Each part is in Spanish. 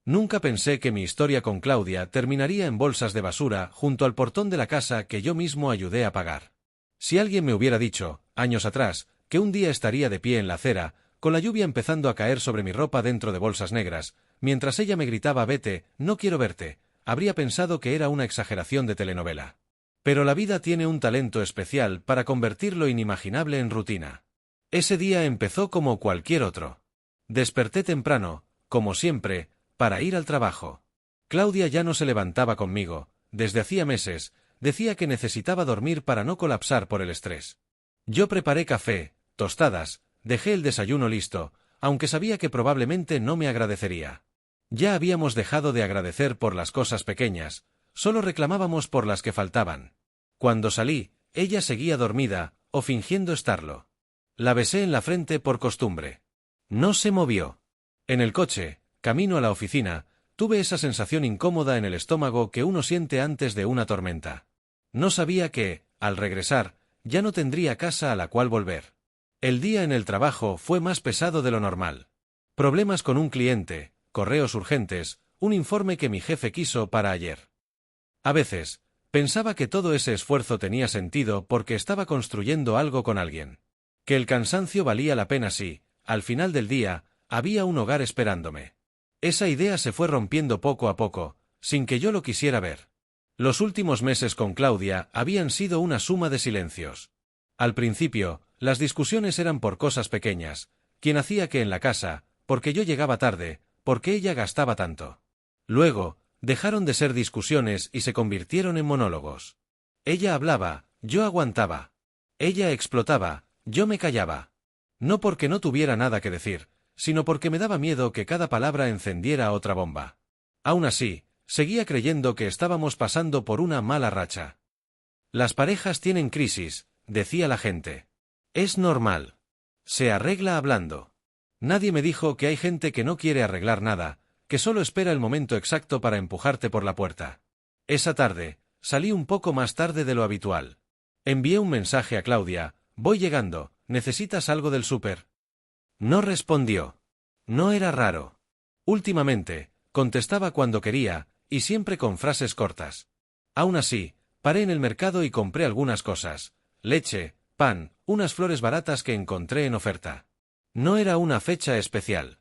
Nunca pensé que mi historia con Claudia terminaría en bolsas de basura junto al portón de la casa que yo mismo ayudé a pagar. Si alguien me hubiera dicho, años atrás, que un día estaría de pie en la acera, con la lluvia empezando a caer sobre mi ropa dentro de bolsas negras, mientras ella me gritaba «Vete, no quiero verte», habría pensado que era una exageración de telenovela. Pero la vida tiene un talento especial para convertir lo inimaginable en rutina. Ese día empezó como cualquier otro. Desperté temprano, como siempre, para ir al trabajo. Claudia ya no se levantaba conmigo, desde hacía meses, decía que necesitaba dormir para no colapsar por el estrés. Yo preparé café, tostadas, dejé el desayuno listo, aunque sabía que probablemente no me agradecería. Ya habíamos dejado de agradecer por las cosas pequeñas, solo reclamábamos por las que faltaban. Cuando salí, ella seguía dormida, o fingiendo estarlo. La besé en la frente por costumbre. No se movió. En el coche, camino a la oficina, tuve esa sensación incómoda en el estómago que uno siente antes de una tormenta. No sabía que, al regresar, ya no tendría casa a la cual volver. El día en el trabajo fue más pesado de lo normal. Problemas con un cliente, correos urgentes, un informe que mi jefe quiso para ayer. A veces, pensaba que todo ese esfuerzo tenía sentido porque estaba construyendo algo con alguien. Que el cansancio valía la pena si, al final del día, había un hogar esperándome. Esa idea se fue rompiendo poco a poco, sin que yo lo quisiera ver. Los últimos meses con Claudia habían sido una suma de silencios. Al principio, las discusiones eran por cosas pequeñas, quién hacía qué en la casa, porque yo llegaba tarde, porque ella gastaba tanto. Luego, dejaron de ser discusiones y se convirtieron en monólogos. Ella hablaba, yo aguantaba. Ella explotaba, yo me callaba. No porque no tuviera nada que decir, sino porque me daba miedo que cada palabra encendiera otra bomba. Aún así, seguía creyendo que estábamos pasando por una mala racha. Las parejas tienen crisis, decía la gente. Es normal. Se arregla hablando. Nadie me dijo que hay gente que no quiere arreglar nada, que solo espera el momento exacto para empujarte por la puerta. Esa tarde, salí un poco más tarde de lo habitual. Envié un mensaje a Claudia, voy llegando, ¿necesitas algo del súper? No respondió. No era raro. Últimamente, contestaba cuando quería, y siempre con frases cortas. Aún así, paré en el mercado y compré algunas cosas, leche, pan, unas flores baratas que encontré en oferta. No era una fecha especial.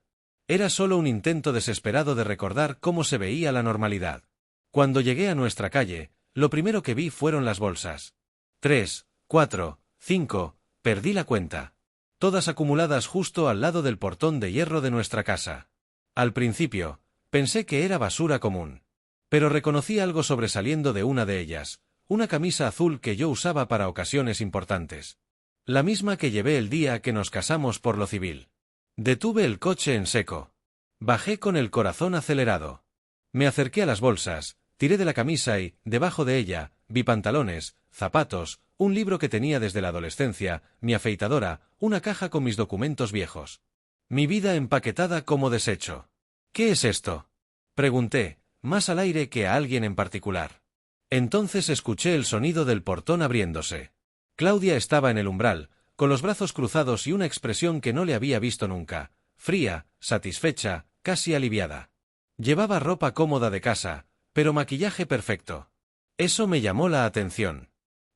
Era solo un intento desesperado de recordar cómo se veía la normalidad. Cuando llegué a nuestra calle, lo primero que vi fueron las bolsas. 3, 4, 5, perdí la cuenta. Todas acumuladas justo al lado del portón de hierro de nuestra casa. Al principio, pensé que era basura común. Pero reconocí algo sobresaliendo de una de ellas, una camisa azul que yo usaba para ocasiones importantes. La misma que llevé el día que nos casamos por lo civil. Detuve el coche en seco. Bajé con el corazón acelerado. Me acerqué a las bolsas, tiré de la camisa y, debajo de ella, vi pantalones, zapatos, un libro que tenía desde la adolescencia, mi afeitadora, una caja con mis documentos viejos. Mi vida empaquetada como desecho. ¿Qué es esto?, pregunté, más al aire que a alguien en particular. Entonces escuché el sonido del portón abriéndose. Claudia estaba en el umbral, con los brazos cruzados y una expresión que no le había visto nunca, fría, satisfecha, casi aliviada. Llevaba ropa cómoda de casa, pero maquillaje perfecto. Eso me llamó la atención.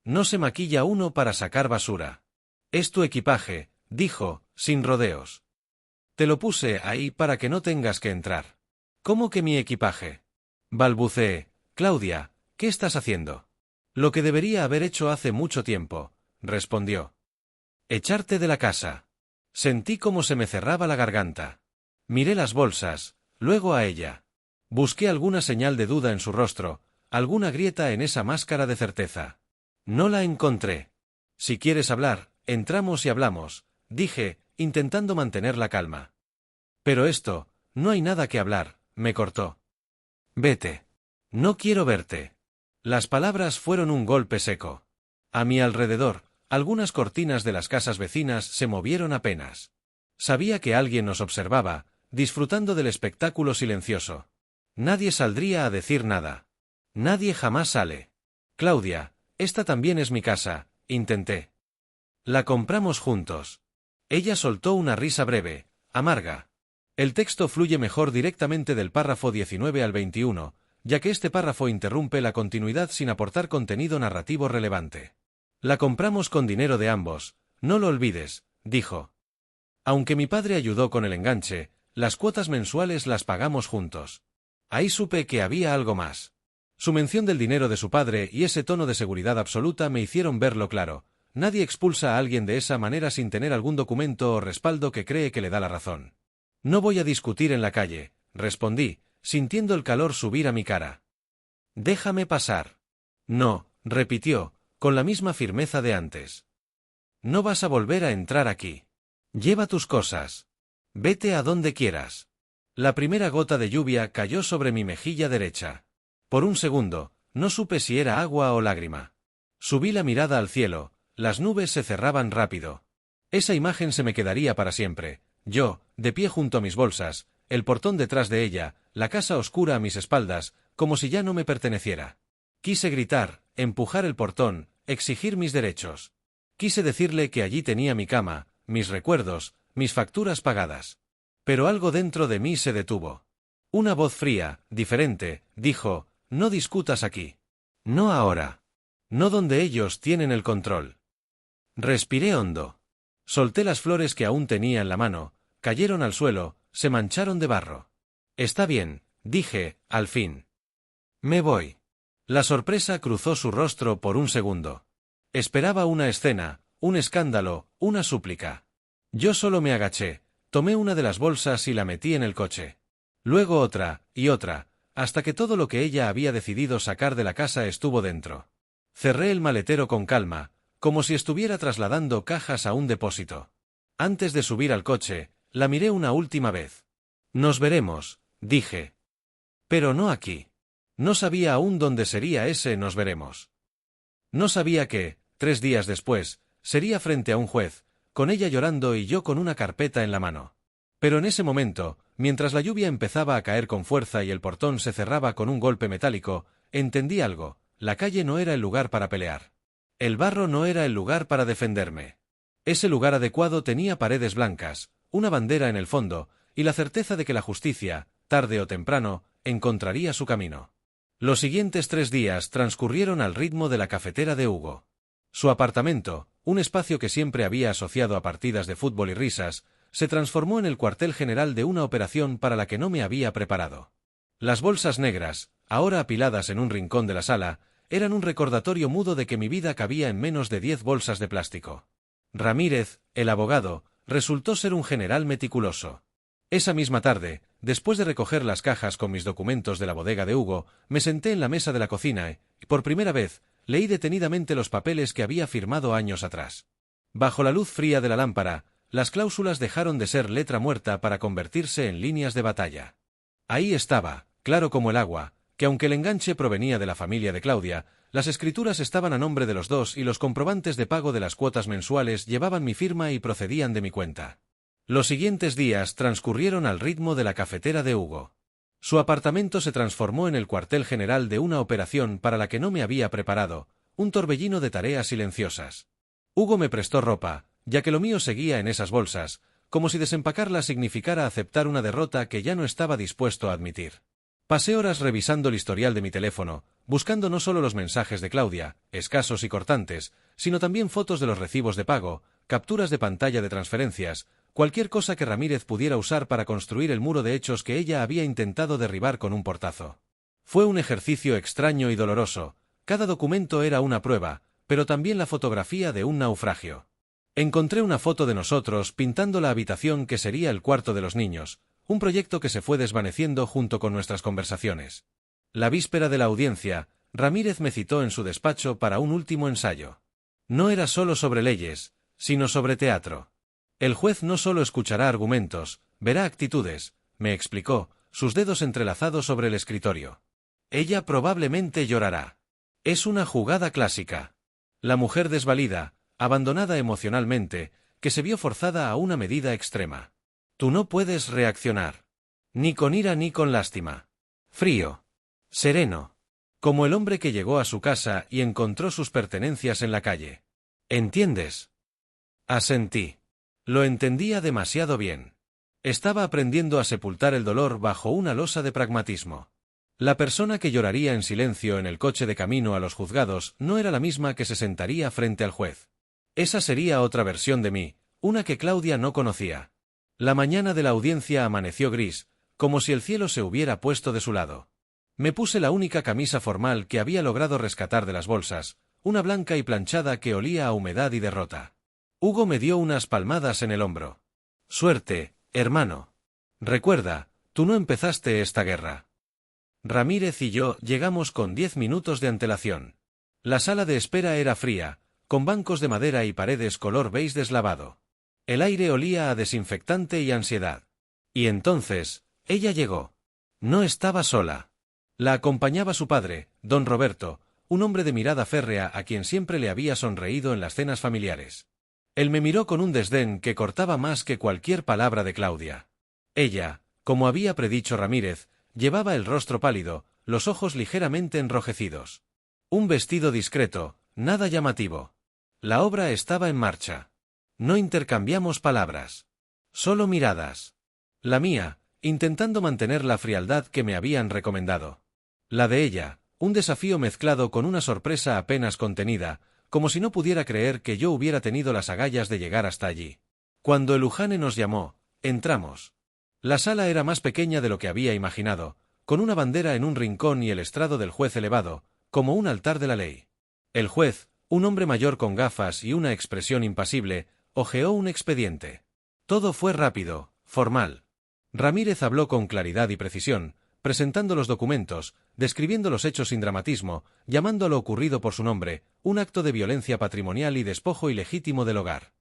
No se maquilla uno para sacar basura. Es tu equipaje, dijo, sin rodeos. Te lo puse ahí para que no tengas que entrar. ¿Cómo que mi equipaje? Balbuceé. Claudia, ¿qué estás haciendo? Lo que debería haber hecho hace mucho tiempo, respondió. Echarte de la casa. Sentí como se me cerraba la garganta. Miré las bolsas, luego a ella. Busqué alguna señal de duda en su rostro, alguna grieta en esa máscara de certeza. No la encontré. Si quieres hablar, entramos y hablamos, dije, intentando mantener la calma. Pero esto, no hay nada que hablar, me cortó. Vete. No quiero verte. Las palabras fueron un golpe seco. A mi alrededor, algunas cortinas de las casas vecinas se movieron apenas. Sabía que alguien nos observaba, disfrutando del espectáculo silencioso. Nadie saldría a decir nada. Nadie jamás sale. Claudia, esta también es mi casa, intenté. La compramos juntos. Ella soltó una risa breve, amarga. El texto fluye mejor directamente del párrafo 19 al 21, ya que este párrafo interrumpe la continuidad sin aportar contenido narrativo relevante. La compramos con dinero de ambos, no lo olvides, dijo. Aunque mi padre ayudó con el enganche, las cuotas mensuales las pagamos juntos. Ahí supe que había algo más. Su mención del dinero de su padre y ese tono de seguridad absoluta me hicieron verlo claro. Nadie expulsa a alguien de esa manera sin tener algún documento o respaldo que cree que le da la razón. No voy a discutir en la calle, respondí, sintiendo el calor subir a mi cara. Déjame pasar. No, repitió, con la misma firmeza de antes. No vas a volver a entrar aquí. Lleva tus cosas. Vete a donde quieras. La primera gota de lluvia cayó sobre mi mejilla derecha. Por un segundo, no supe si era agua o lágrima. Subí la mirada al cielo, las nubes se cerraban rápido. Esa imagen se me quedaría para siempre, yo, de pie junto a mis bolsas, el portón detrás de ella, la casa oscura a mis espaldas, como si ya no me perteneciera. Quise gritar, empujar el portón, exigir mis derechos. Quise decirle que allí tenía mi cama, mis recuerdos, mis facturas pagadas. Pero algo dentro de mí se detuvo. Una voz fría, diferente, dijo, no discutas aquí. No ahora. No donde ellos tienen el control. Respiré hondo. Solté las flores que aún tenía en la mano, cayeron al suelo, se mancharon de barro. Está bien, dije, al fin. Me voy. La sorpresa cruzó su rostro por un segundo. Esperaba una escena, un escándalo, una súplica. Yo solo me agaché, tomé una de las bolsas y la metí en el coche. Luego otra, y otra, hasta que todo lo que ella había decidido sacar de la casa estuvo dentro. Cerré el maletero con calma, como si estuviera trasladando cajas a un depósito. Antes de subir al coche, la miré una última vez. Nos veremos, dije. Pero no aquí. No sabía aún dónde sería ese nos veremos. No sabía que, 3 días después, sería frente a un juez, con ella llorando y yo con una carpeta en la mano. Pero en ese momento, mientras la lluvia empezaba a caer con fuerza y el portón se cerraba con un golpe metálico, entendí algo, la calle no era el lugar para pelear. El barro no era el lugar para defenderme. Ese lugar adecuado tenía paredes blancas, una bandera en el fondo, y la certeza de que la justicia, tarde o temprano, encontraría su camino. Los siguientes 3 días transcurrieron al ritmo de la cafetera de Hugo. Su apartamento, un espacio que siempre había asociado a partidas de fútbol y risas, se transformó en el cuartel general de una operación para la que no me había preparado. Las bolsas negras, ahora apiladas en un rincón de la sala, eran un recordatorio mudo de que mi vida cabía en menos de 10 bolsas de plástico. Ramírez, el abogado, resultó ser un general meticuloso. Esa misma tarde, después de recoger las cajas con mis documentos de la bodega de Hugo, me senté en la mesa de la cocina y, por primera vez, leí detenidamente los papeles que había firmado años atrás. Bajo la luz fría de la lámpara, las cláusulas dejaron de ser letra muerta para convertirse en líneas de batalla. Ahí estaba, claro como el agua, que aunque el enganche provenía de la familia de Claudia, las escrituras estaban a nombre de los dos y los comprobantes de pago de las cuotas mensuales llevaban mi firma y procedían de mi cuenta. Los siguientes días transcurrieron al ritmo de la cafetera de Hugo. Su apartamento se transformó en el cuartel general de una operación para la que no me había preparado, un torbellino de tareas silenciosas. Hugo me prestó ropa, ya que lo mío seguía en esas bolsas, como si desempacarla significara aceptar una derrota que ya no estaba dispuesto a admitir. Pasé horas revisando el historial de mi teléfono, buscando no solo los mensajes de Claudia, escasos y cortantes, sino también fotos de los recibos de pago, capturas de pantalla de transferencias, cualquier cosa que Ramírez pudiera usar para construir el muro de hechos que ella había intentado derribar con un portazo. Fue un ejercicio extraño y doloroso, cada documento era una prueba, pero también la fotografía de un naufragio. Encontré una foto de nosotros pintando la habitación que sería el cuarto de los niños, un proyecto que se fue desvaneciendo junto con nuestras conversaciones. La víspera de la audiencia, Ramírez me citó en su despacho para un último ensayo. No era solo sobre leyes, sino sobre teatro. El juez no solo escuchará argumentos, verá actitudes, me explicó, sus dedos entrelazados sobre el escritorio. Ella probablemente llorará. Es una jugada clásica. La mujer desvalida, abandonada emocionalmente, que se vio forzada a una medida extrema. Tú no puedes reaccionar. Ni con ira ni con lástima. Frío. Sereno. Como el hombre que llegó a su casa y encontró sus pertenencias en la calle. ¿Entiendes? Asentí. Lo entendía demasiado bien. Estaba aprendiendo a sepultar el dolor bajo una losa de pragmatismo. La persona que lloraría en silencio en el coche de camino a los juzgados no era la misma que se sentaría frente al juez. Esa sería otra versión de mí, una que Claudia no conocía. La mañana de la audiencia amaneció gris, como si el cielo se hubiera puesto de su lado. Me puse la única camisa formal que había logrado rescatar de las bolsas, una blanca y planchada que olía a humedad y derrota. Hugo me dio unas palmadas en el hombro. Suerte, hermano. Recuerda, tú no empezaste esta guerra. Ramírez y yo llegamos con 10 minutos de antelación. La sala de espera era fría, con bancos de madera y paredes color beige deslavado. El aire olía a desinfectante y ansiedad. Y entonces, ella llegó. No estaba sola. La acompañaba su padre, don Roberto, un hombre de mirada férrea a quien siempre le había sonreído en las cenas familiares. Él me miró con un desdén que cortaba más que cualquier palabra de Claudia. Ella, como había predicho Ramírez, llevaba el rostro pálido, los ojos ligeramente enrojecidos. Un vestido discreto, nada llamativo. La obra estaba en marcha. No intercambiamos palabras. Solo miradas. La mía, intentando mantener la frialdad que me habían recomendado. La de ella, un desafío mezclado con una sorpresa apenas contenida, como si no pudiera creer que yo hubiera tenido las agallas de llegar hasta allí. Cuando el ujane nos llamó, entramos. La sala era más pequeña de lo que había imaginado, con una bandera en un rincón y el estrado del juez elevado, como un altar de la ley. El juez, un hombre mayor con gafas y una expresión impasible, hojeó un expediente. Todo fue rápido, formal. Ramírez habló con claridad y precisión, presentando los documentos, describiendo los hechos sin dramatismo, llamando a lo ocurrido por su nombre, un acto de violencia patrimonial y despojo ilegítimo del hogar.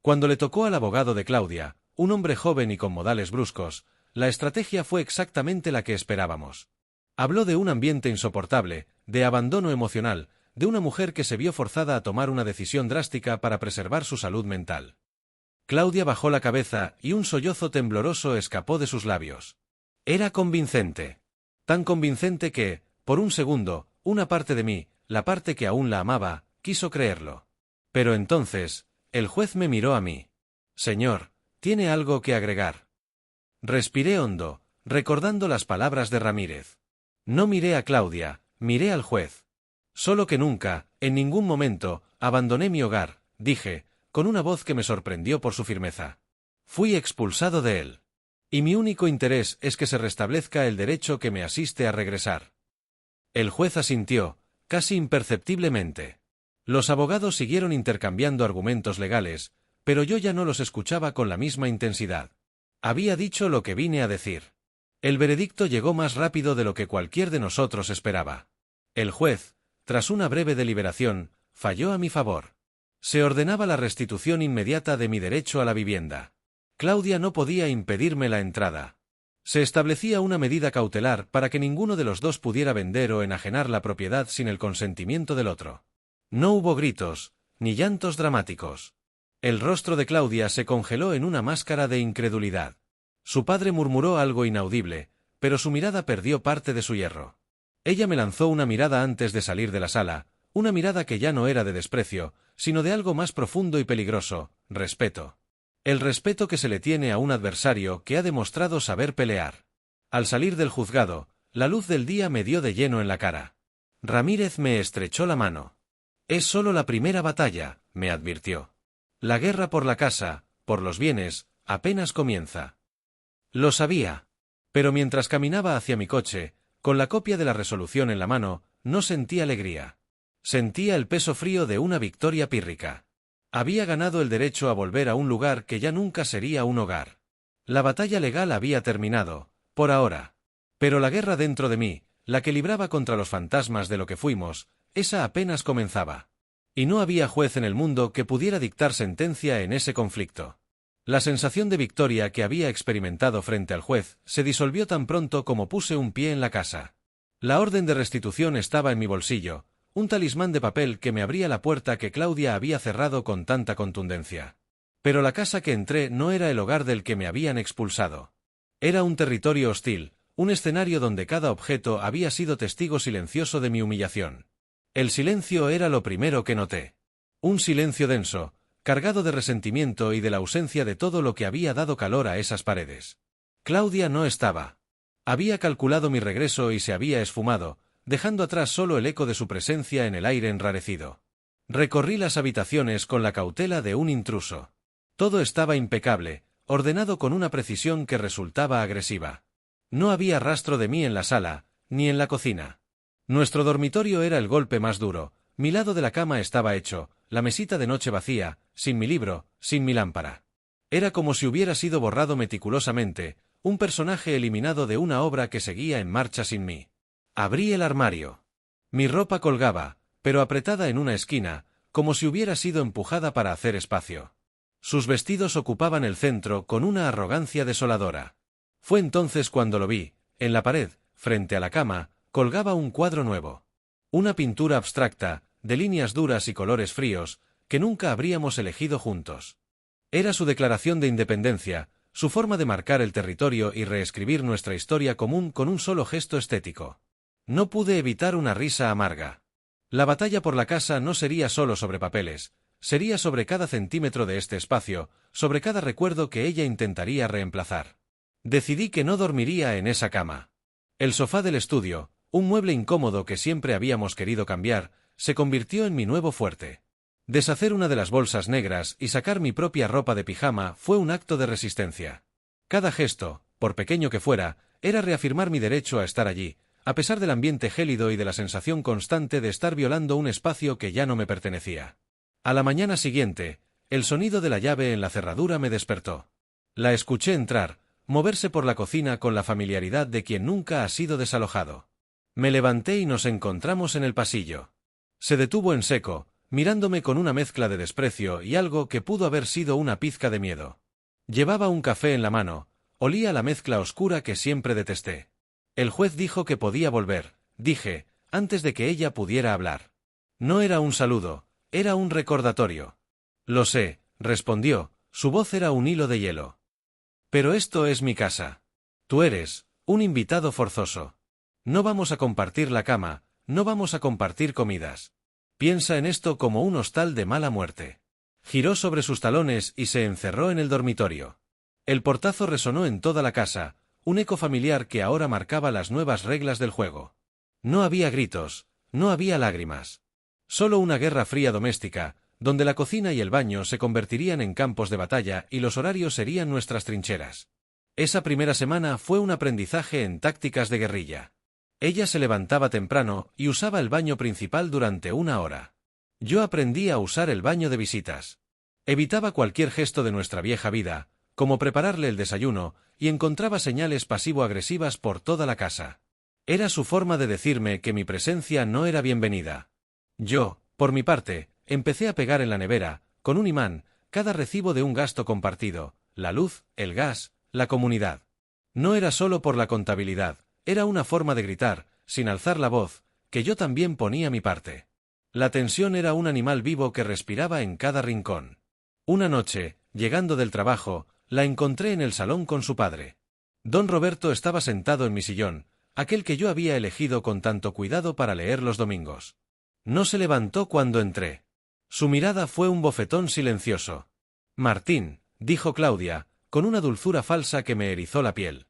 Cuando le tocó al abogado de Claudia, un hombre joven y con modales bruscos, la estrategia fue exactamente la que esperábamos. Habló de un ambiente insoportable, de abandono emocional, de una mujer que se vio forzada a tomar una decisión drástica para preservar su salud mental. Claudia bajó la cabeza y un sollozo tembloroso escapó de sus labios. Era convincente. Tan convincente que, por un segundo, una parte de mí, la parte que aún la amaba, quiso creerlo. Pero entonces, el juez me miró a mí. Señor, ¿tiene algo que agregar? Respiré hondo, recordando las palabras de Ramírez. No miré a Claudia, miré al juez. Solo que nunca, en ningún momento, abandoné mi hogar, dije, con una voz que me sorprendió por su firmeza. Fui expulsado de él. Y mi único interés es que se restablezca el derecho que me asiste a regresar. El juez asintió, casi imperceptiblemente. Los abogados siguieron intercambiando argumentos legales, pero yo ya no los escuchaba con la misma intensidad. Había dicho lo que vine a decir. El veredicto llegó más rápido de lo que cualquier de nosotros esperaba. El juez, tras una breve deliberación, falló a mi favor. Se ordenaba la restitución inmediata de mi derecho a la vivienda. Claudia no podía impedirme la entrada. Se establecía una medida cautelar para que ninguno de los dos pudiera vender o enajenar la propiedad sin el consentimiento del otro. No hubo gritos, ni llantos dramáticos. El rostro de Claudia se congeló en una máscara de incredulidad. Su padre murmuró algo inaudible, pero su mirada perdió parte de su hierro. Ella me lanzó una mirada antes de salir de la sala, una mirada que ya no era de desprecio, sino de algo más profundo y peligroso, respeto. El respeto que se le tiene a un adversario que ha demostrado saber pelear. Al salir del juzgado, la luz del día me dio de lleno en la cara. Ramírez me estrechó la mano. Es solo la primera batalla, me advirtió. La guerra por la casa, por los bienes, apenas comienza. Lo sabía. Pero mientras caminaba hacia mi coche, con la copia de la resolución en la mano, no sentí alegría. Sentía el peso frío de una victoria pírrica. Había ganado el derecho a volver a un lugar que ya nunca sería un hogar. La batalla legal había terminado, por ahora. Pero la guerra dentro de mí, la que libraba contra los fantasmas de lo que fuimos, esa apenas comenzaba. Y no había juez en el mundo que pudiera dictar sentencia en ese conflicto. La sensación de victoria que había experimentado frente al juez se disolvió tan pronto como puse un pie en la casa. La orden de restitución estaba en mi bolsillo, un talismán de papel que me abría la puerta que Claudia había cerrado con tanta contundencia. Pero la casa que entré no era el hogar del que me habían expulsado. Era un territorio hostil, un escenario donde cada objeto había sido testigo silencioso de mi humillación. El silencio era lo primero que noté. Un silencio denso, cargado de resentimiento y de la ausencia de todo lo que había dado calor a esas paredes. Claudia no estaba. Había calculado mi regreso y se había esfumado, dejando atrás solo el eco de su presencia en el aire enrarecido. Recorrí las habitaciones con la cautela de un intruso. Todo estaba impecable, ordenado con una precisión que resultaba agresiva. No había rastro de mí en la sala, ni en la cocina. Nuestro dormitorio era el golpe más duro, mi lado de la cama estaba hecho, la mesita de noche vacía, sin mi libro, sin mi lámpara. Era como si hubiera sido borrado meticulosamente, un personaje eliminado de una obra que seguía en marcha sin mí. Abrí el armario. Mi ropa colgaba, pero apretada en una esquina, como si hubiera sido empujada para hacer espacio. Sus vestidos ocupaban el centro con una arrogancia desoladora. Fue entonces cuando lo vi, en la pared, frente a la cama, colgaba un cuadro nuevo. Una pintura abstracta, de líneas duras y colores fríos, que nunca habríamos elegido juntos. Era su declaración de independencia, su forma de marcar el territorio y reescribir nuestra historia común con un solo gesto estético. No pude evitar una risa amarga. La batalla por la casa no sería solo sobre papeles, sería sobre cada centímetro de este espacio, sobre cada recuerdo que ella intentaría reemplazar. Decidí que no dormiría en esa cama. El sofá del estudio, un mueble incómodo que siempre habíamos querido cambiar, se convirtió en mi nuevo fuerte. Deshacer una de las bolsas negras y sacar mi propia ropa de pijama fue un acto de resistencia. Cada gesto, por pequeño que fuera, era reafirmar mi derecho a estar allí, a pesar del ambiente gélido y de la sensación constante de estar violando un espacio que ya no me pertenecía. A la mañana siguiente, el sonido de la llave en la cerradura me despertó. La escuché entrar, moverse por la cocina con la familiaridad de quien nunca ha sido desalojado. Me levanté y nos encontramos en el pasillo. Se detuvo en seco, mirándome con una mezcla de desprecio y algo que pudo haber sido una pizca de miedo. Llevaba un café en la mano, olía la mezcla oscura que siempre detesté. El juez dijo que podía volver, dije, antes de que ella pudiera hablar. No era un saludo, era un recordatorio. Lo sé, respondió, su voz era un hilo de hielo. Pero esto es mi casa. Tú eres un invitado forzoso. No vamos a compartir la cama, no vamos a compartir comidas. Piensa en esto como un hostal de mala muerte. Giró sobre sus talones y se encerró en el dormitorio. El portazo resonó en toda la casa, un eco familiar que ahora marcaba las nuevas reglas del juego. No había gritos, no había lágrimas. Solo una guerra fría doméstica, donde la cocina y el baño se convertirían en campos de batalla y los horarios serían nuestras trincheras. Esa primera semana fue un aprendizaje en tácticas de guerrilla. Ella se levantaba temprano y usaba el baño principal durante 1 hora. Yo aprendí a usar el baño de visitas. Evitaba cualquier gesto de nuestra vieja vida, como prepararle el desayuno, y encontraba señales pasivo-agresivas por toda la casa. Era su forma de decirme que mi presencia no era bienvenida. Yo, por mi parte, empecé a pegar en la nevera, con un imán, cada recibo de un gasto compartido, la luz, el gas, la comunidad. No era solo por la contabilidad, era una forma de gritar, sin alzar la voz, que yo también ponía mi parte. La tensión era un animal vivo que respiraba en cada rincón. Una noche, llegando del trabajo, la encontré en el salón con su padre. Don Roberto estaba sentado en mi sillón, aquel que yo había elegido con tanto cuidado para leer los domingos. No se levantó cuando entré. Su mirada fue un bofetón silencioso. Martín, dijo Claudia, con una dulzura falsa que me erizó la piel.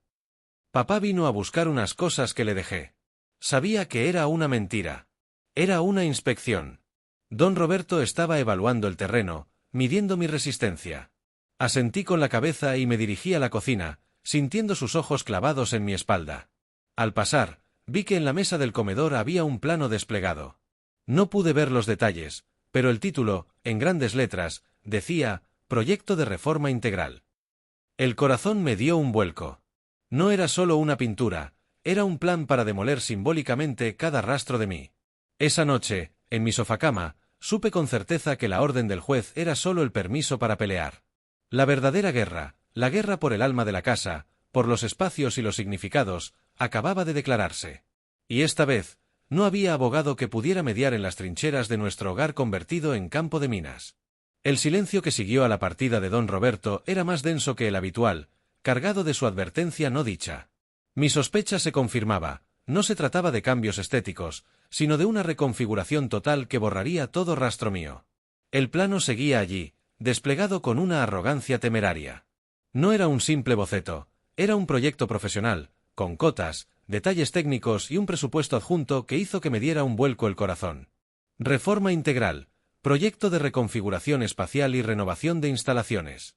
Papá vino a buscar unas cosas que le dejé. Sabía que era una mentira. Era una inspección. Don Roberto estaba evaluando el terreno, midiendo mi resistencia. Asentí con la cabeza y me dirigí a la cocina, sintiendo sus ojos clavados en mi espalda. Al pasar, vi que en la mesa del comedor había un plano desplegado. No pude ver los detalles, pero el título, en grandes letras, decía, Proyecto de Reforma Integral. El corazón me dio un vuelco. No era solo una pintura, era un plan para demoler simbólicamente cada rastro de mí. Esa noche, en mi sofacama, supe con certeza que la orden del juez era solo el permiso para pelear. La verdadera guerra, la guerra por el alma de la casa, por los espacios y los significados, acababa de declararse. Y esta vez, no había abogado que pudiera mediar en las trincheras de nuestro hogar convertido en campo de minas. El silencio que siguió a la partida de don Roberto era más denso que el habitual, cargado de su advertencia no dicha. Mi sospecha se confirmaba, no se trataba de cambios estéticos, sino de una reconfiguración total que borraría todo rastro mío. El plano seguía allí, desplegado con una arrogancia temeraria. No era un simple boceto, era un proyecto profesional, con cotas, detalles técnicos y un presupuesto adjunto que hizo que me diera un vuelco el corazón. Reforma integral, proyecto de reconfiguración espacial y renovación de instalaciones.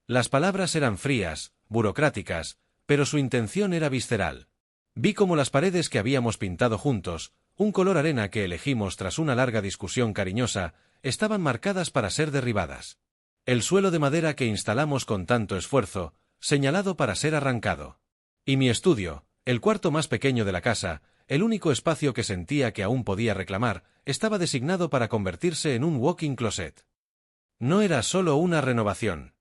Las palabras eran frías, burocráticas, pero su intención era visceral. Vi cómo las paredes que habíamos pintado juntos, un color arena que elegimos tras una larga discusión cariñosa, estaban marcadas para ser derribadas. El suelo de madera que instalamos con tanto esfuerzo, señalado para ser arrancado. Y mi estudio, el cuarto más pequeño de la casa, el único espacio que sentía que aún podía reclamar, estaba designado para convertirse en un walk-in closet. No era solo una renovación.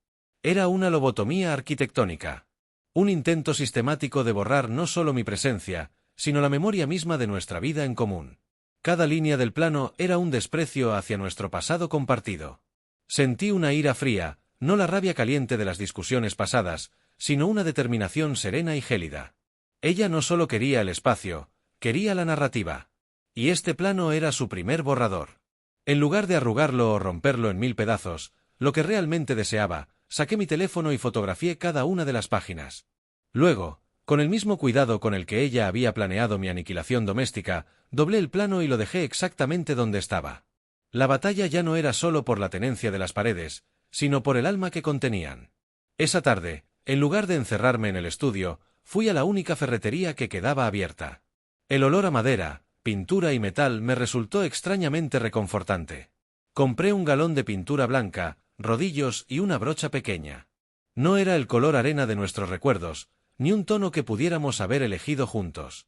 Era una lobotomía arquitectónica. Un intento sistemático de borrar no solo mi presencia, sino la memoria misma de nuestra vida en común. Cada línea del plano era un desprecio hacia nuestro pasado compartido. Sentí una ira fría, no la rabia caliente de las discusiones pasadas, sino una determinación serena y gélida. Ella no solo quería el espacio, quería la narrativa. Y este plano era su primer borrador. En lugar de arrugarlo o romperlo en 1000 pedazos, lo que realmente deseaba, saqué mi teléfono y fotografié cada una de las páginas. Luego, con el mismo cuidado con el que ella había planeado mi aniquilación doméstica, doblé el plano y lo dejé exactamente donde estaba. La batalla ya no era solo por la tenencia de las paredes, sino por el alma que contenían. Esa tarde, en lugar de encerrarme en el estudio, fui a la única ferretería que quedaba abierta. El olor a madera, pintura y metal me resultó extrañamente reconfortante. Compré un galón de pintura blanca, rodillos y una brocha pequeña. No era el color arena de nuestros recuerdos, ni un tono que pudiéramos haber elegido juntos.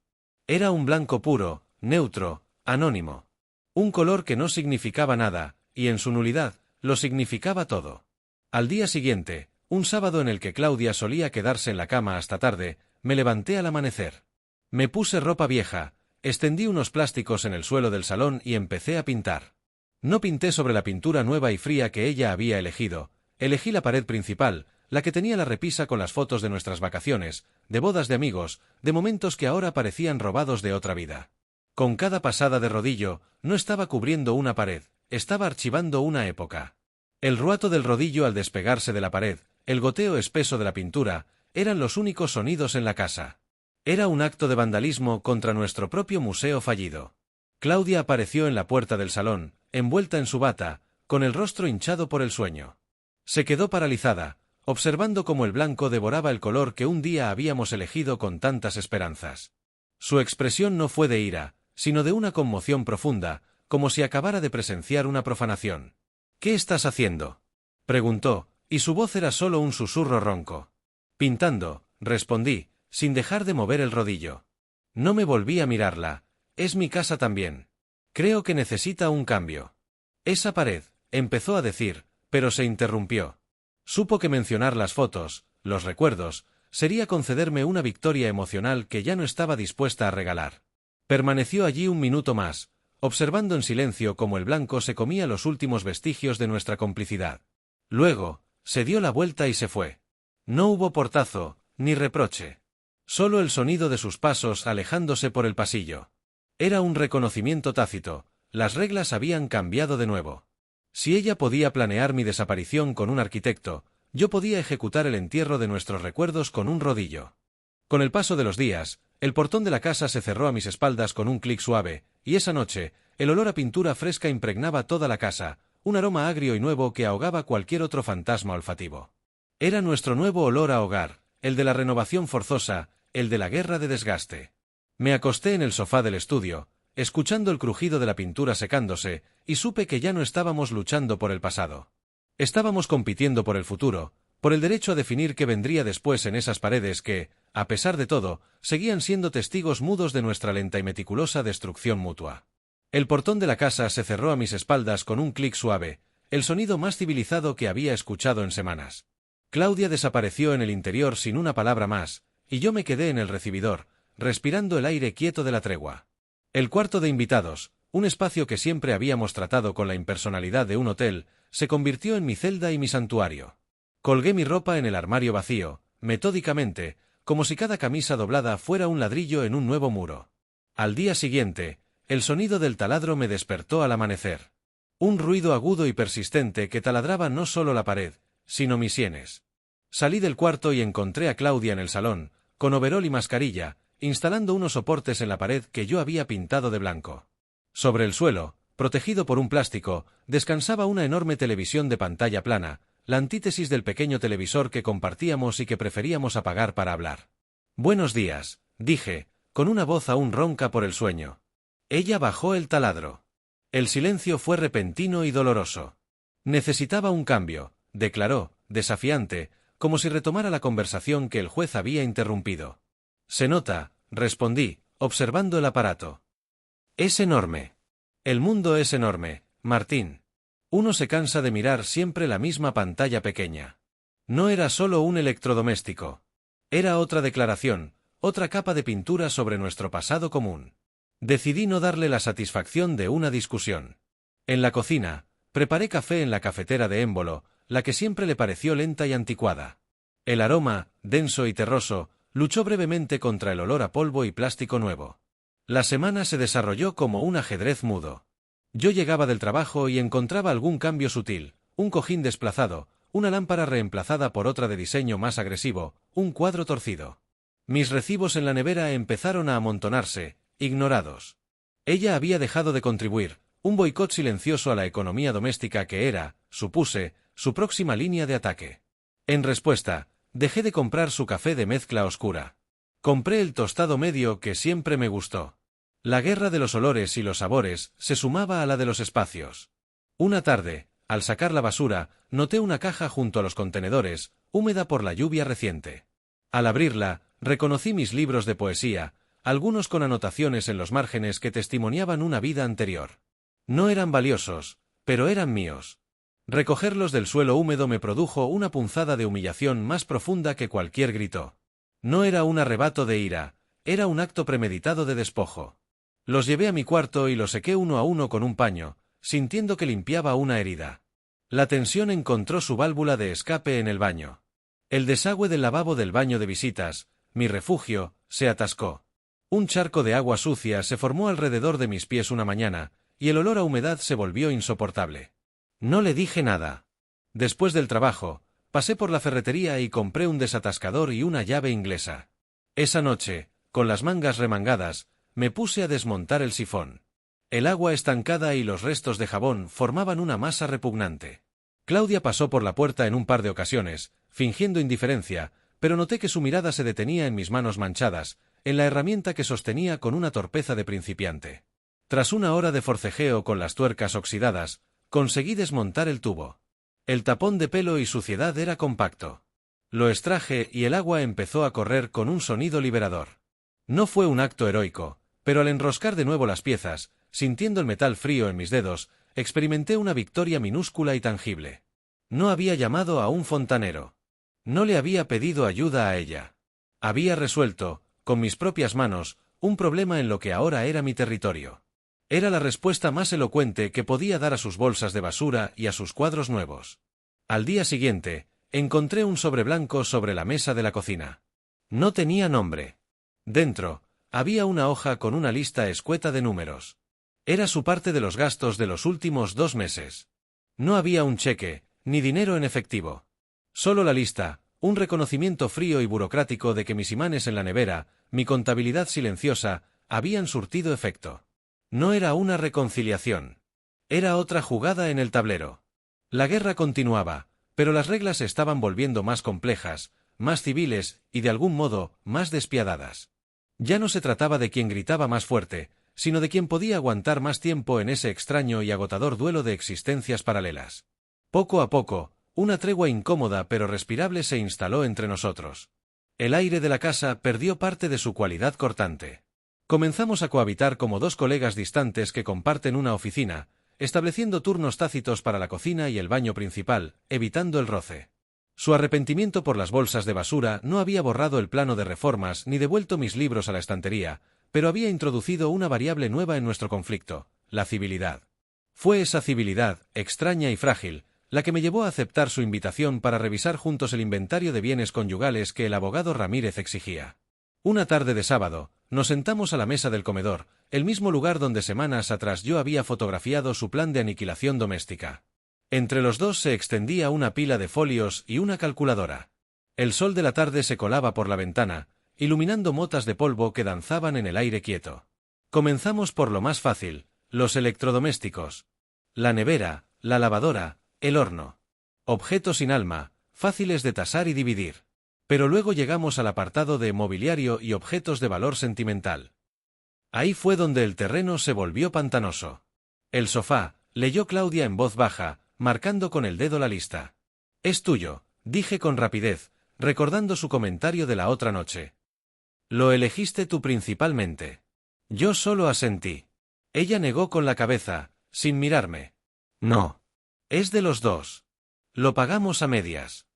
Era un blanco puro, neutro, anónimo. Un color que no significaba nada, y en su nulidad, lo significaba todo. Al día siguiente, un sábado en el que Claudia solía quedarse en la cama hasta tarde, me levanté al amanecer. Me puse ropa vieja, extendí unos plásticos en el suelo del salón y empecé a pintar. No pinté sobre la pintura nueva y fría que ella había elegido, elegí la pared principal, la que tenía la repisa con las fotos de nuestras vacaciones, de bodas de amigos, de momentos que ahora parecían robados de otra vida. Con cada pasada de rodillo, no estaba cubriendo una pared, estaba archivando una época. El ruato del rodillo al despegarse de la pared, el goteo espeso de la pintura, eran los únicos sonidos en la casa. Era un acto de vandalismo contra nuestro propio museo fallido. Claudia apareció en la puerta del salón, envuelta en su bata, con el rostro hinchado por el sueño. Se quedó paralizada, observando cómo el blanco devoraba el color que un día habíamos elegido con tantas esperanzas. Su expresión no fue de ira, sino de una conmoción profunda, como si acabara de presenciar una profanación. «¿Qué estás haciendo?», preguntó, y su voz era solo un susurro ronco. «Pintando», respondí, sin dejar de mover el rodillo. No me volví a mirarla. «Es mi casa también. Creo que necesita un cambio». «Esa pared», empezó a decir, pero se interrumpió. Supo que mencionar las fotos, los recuerdos, sería concederme una victoria emocional que ya no estaba dispuesta a regalar. Permaneció allí un minuto más, observando en silencio cómo el blanco se comía los últimos vestigios de nuestra complicidad. Luego, se dio la vuelta y se fue. No hubo portazo, ni reproche. Solo el sonido de sus pasos alejándose por el pasillo. Era un reconocimiento tácito, las reglas habían cambiado de nuevo. Si ella podía planear mi desaparición con un arquitecto, yo podía ejecutar el entierro de nuestros recuerdos con un rodillo. Con el paso de los días, el portón de la casa se cerró a mis espaldas con un clic suave, y esa noche, el olor a pintura fresca impregnaba toda la casa, un aroma agrio y nuevo que ahogaba cualquier otro fantasma olfativo. Era nuestro nuevo olor a hogar, el de la renovación forzosa, el de la guerra de desgaste. Me acosté en el sofá del estudio, escuchando el crujido de la pintura secándose, y supe que ya no estábamos luchando por el pasado. Estábamos compitiendo por el futuro, por el derecho a definir qué vendría después en esas paredes que, a pesar de todo, seguían siendo testigos mudos de nuestra lenta y meticulosa destrucción mutua. El portón de la casa se cerró a mis espaldas con un clic suave, el sonido más civilizado que había escuchado en semanas. Claudia desapareció en el interior sin una palabra más, y yo me quedé en el recibidor, respirando el aire quieto de la tregua. El cuarto de invitados, un espacio que siempre habíamos tratado con la impersonalidad de un hotel, se convirtió en mi celda y mi santuario. Colgué mi ropa en el armario vacío, metódicamente, como si cada camisa doblada fuera un ladrillo en un nuevo muro. Al día siguiente, el sonido del taladro me despertó al amanecer. Un ruido agudo y persistente que taladraba no solo la pared, sino mis sienes. Salí del cuarto y encontré a Claudia en el salón, con overol y mascarilla, instalando unos soportes en la pared que yo había pintado de blanco. Sobre el suelo, protegido por un plástico, descansaba una enorme televisión de pantalla plana, la antítesis del pequeño televisor que compartíamos y que preferíamos apagar para hablar. «Buenos días», dije, con una voz aún ronca por el sueño. Ella bajó el taladro. El silencio fue repentino y doloroso. «Necesitaba un cambio», declaró, desafiante, como si retomara la conversación que el juez había interrumpido. «Se nota», respondí, observando el aparato. «Es enorme. El mundo es enorme, Martín. Uno se cansa de mirar siempre la misma pantalla pequeña. No era solo un electrodoméstico. Era otra declaración, otra capa de pintura sobre nuestro pasado común. Decidí no darle la satisfacción de una discusión. En la cocina, preparé café en la cafetera de émbolo, la que siempre le pareció lenta y anticuada. El aroma, denso y terroso, luchó brevemente contra el olor a polvo y plástico nuevo. La semana se desarrolló como un ajedrez mudo. Yo llegaba del trabajo y encontraba algún cambio sutil, un cojín desplazado, una lámpara reemplazada por otra de diseño más agresivo, un cuadro torcido. Mis recibos en la nevera empezaron a amontonarse, ignorados. Ella había dejado de contribuir, un boicot silencioso a la economía doméstica que era, supuse, su próxima línea de ataque. En respuesta, dejé de comprar su café de mezcla oscura. Compré el tostado medio que siempre me gustó. La guerra de los olores y los sabores se sumaba a la de los espacios. Una tarde, al sacar la basura, noté una caja junto a los contenedores, húmeda por la lluvia reciente. Al abrirla, reconocí mis libros de poesía, algunos con anotaciones en los márgenes que testimoniaban una vida anterior. No eran valiosos, pero eran míos. Recogerlos del suelo húmedo me produjo una punzada de humillación más profunda que cualquier grito. No era un arrebato de ira, era un acto premeditado de despojo. Los llevé a mi cuarto y los sequé uno a uno con un paño, sintiendo que limpiaba una herida. La tensión encontró su válvula de escape en el baño. El desagüe del lavabo del baño de visitas, mi refugio, se atascó. Un charco de agua sucia se formó alrededor de mis pies una mañana, y el olor a humedad se volvió insoportable. No le dije nada. Después del trabajo, pasé por la ferretería y compré un desatascador y una llave inglesa. Esa noche, con las mangas remangadas, me puse a desmontar el sifón. El agua estancada y los restos de jabón formaban una masa repugnante. Claudia pasó por la puerta en un par de ocasiones, fingiendo indiferencia, pero noté que su mirada se detenía en mis manos manchadas, en la herramienta que sostenía con una torpeza de principiante. Tras una hora de forcejeo con las tuercas oxidadas, conseguí desmontar el tubo. El tapón de pelo y suciedad era compacto. Lo extraje y el agua empezó a correr con un sonido liberador. No fue un acto heroico, pero al enroscar de nuevo las piezas, sintiendo el metal frío en mis dedos, experimenté una victoria minúscula y tangible. No había llamado a un fontanero. No le había pedido ayuda a ella. Había resuelto, con mis propias manos, un problema en lo que ahora era mi territorio. Era la respuesta más elocuente que podía dar a sus bolsas de basura y a sus cuadros nuevos. Al día siguiente, encontré un sobre blanco sobre la mesa de la cocina. No tenía nombre. Dentro, había una hoja con una lista escueta de números. Era su parte de los gastos de los últimos 2 meses. No había un cheque, ni dinero en efectivo. Solo la lista, un reconocimiento frío y burocrático de que mis imanes en la nevera, mi contabilidad silenciosa, habían surtido efecto. No era una reconciliación. Era otra jugada en el tablero. La guerra continuaba, pero las reglas se estaban volviendo más complejas, más civiles y de algún modo, más despiadadas. Ya no se trataba de quien gritaba más fuerte, sino de quien podía aguantar más tiempo en ese extraño y agotador duelo de existencias paralelas. Poco a poco, una tregua incómoda pero respirable se instaló entre nosotros. El aire de la casa perdió parte de su cualidad cortante. Comenzamos a cohabitar como 2 colegas distantes que comparten una oficina, estableciendo turnos tácitos para la cocina y el baño principal, evitando el roce. Su arrepentimiento por las bolsas de basura no había borrado el plano de reformas ni devuelto mis libros a la estantería, pero había introducido una variable nueva en nuestro conflicto, la civilidad. Fue esa civilidad, extraña y frágil, la que me llevó a aceptar su invitación para revisar juntos el inventario de bienes conyugales que el abogado Ramírez exigía. Una tarde de sábado, nos sentamos a la mesa del comedor, el mismo lugar donde semanas atrás yo había fotografiado su plan de aniquilación doméstica. Entre los dos se extendía una pila de folios y una calculadora. El sol de la tarde se colaba por la ventana, iluminando motas de polvo que danzaban en el aire quieto. Comenzamos por lo más fácil, los electrodomésticos. La nevera, la lavadora, el horno. Objetos sin alma, fáciles de tasar y dividir. Pero luego llegamos al apartado de mobiliario y objetos de valor sentimental. Ahí fue donde el terreno se volvió pantanoso. El sofá, leyó Claudia en voz baja, marcando con el dedo la lista. Es tuyo, dije con rapidez, recordando su comentario de la otra noche. Lo elegiste tú principalmente. Yo solo asentí. Ella negó con la cabeza, sin mirarme. No. Es de los dos. Lo pagamos a medias.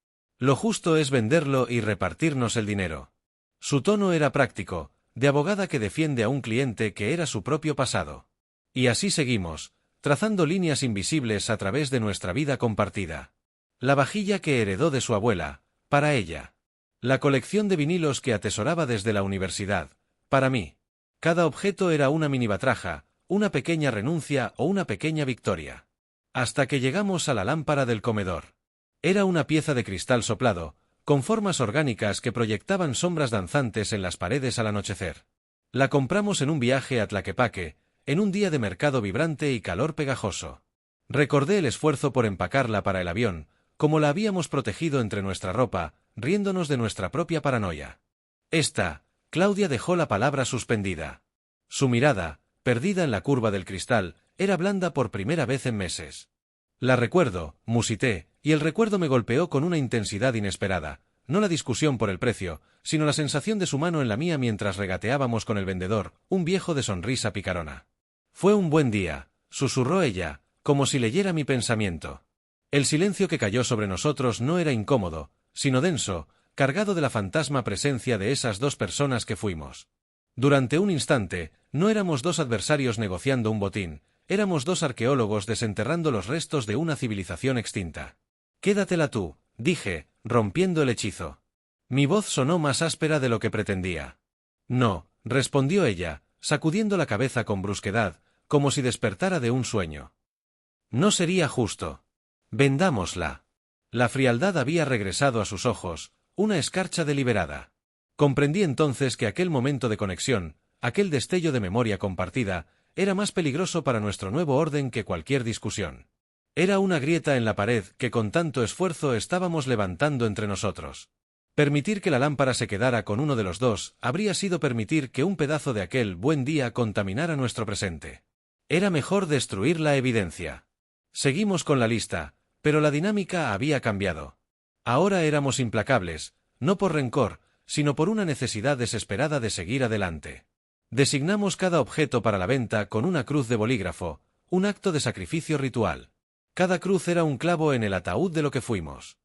Lo justo es venderlo y repartirnos el dinero. Su tono era práctico, de abogada que defiende a un cliente que era su propio pasado. Y así seguimos, trazando líneas invisibles a través de nuestra vida compartida. La vajilla que heredó de su abuela, para ella. La colección de vinilos que atesoraba desde la universidad, para mí. Cada objeto era una mini batraja, una pequeña renuncia o una pequeña victoria. Hasta que llegamos a la lámpara del comedor. Era una pieza de cristal soplado, con formas orgánicas que proyectaban sombras danzantes en las paredes al anochecer. La compramos en un viaje a Tlaquepaque, en un día de mercado vibrante y calor pegajoso. Recordé el esfuerzo por empacarla para el avión, como la habíamos protegido entre nuestra ropa, riéndonos de nuestra propia paranoia. Claudia dejó la palabra suspendida. Su mirada, perdida en la curva del cristal, era blanda por primera vez en meses. La recuerdo, musité, y el recuerdo me golpeó con una intensidad inesperada, no la discusión por el precio, sino la sensación de su mano en la mía mientras regateábamos con el vendedor, un viejo de sonrisa picarona. Fue un buen día, susurró ella, como si leyera mi pensamiento. El silencio que cayó sobre nosotros no era incómodo, sino denso, cargado de la fantasma presencia de esas dos personas que fuimos. Durante un instante, no éramos dos adversarios negociando un botín, éramos dos arqueólogos desenterrando los restos de una civilización extinta. Quédatela tú, dije, rompiendo el hechizo. Mi voz sonó más áspera de lo que pretendía. No, respondió ella, sacudiendo la cabeza con brusquedad, como si despertara de un sueño. No sería justo. Vendámosla. La frialdad había regresado a sus ojos, una escarcha deliberada. Comprendí entonces que aquel momento de conexión, aquel destello de memoria compartida, era más peligroso para nuestro nuevo orden que cualquier discusión. Era una grieta en la pared que con tanto esfuerzo estábamos levantando entre nosotros. Permitir que la lámpara se quedara con uno de los dos habría sido permitir que un pedazo de aquel buen día contaminara nuestro presente. Era mejor destruir la evidencia. Seguimos con la lista, pero la dinámica había cambiado. Ahora éramos implacables, no por rencor, sino por una necesidad desesperada de seguir adelante. Designamos cada objeto para la venta con una cruz de bolígrafo, un acto de sacrificio ritual. Cada cruz era un clavo en el ataúd de lo que fuimos.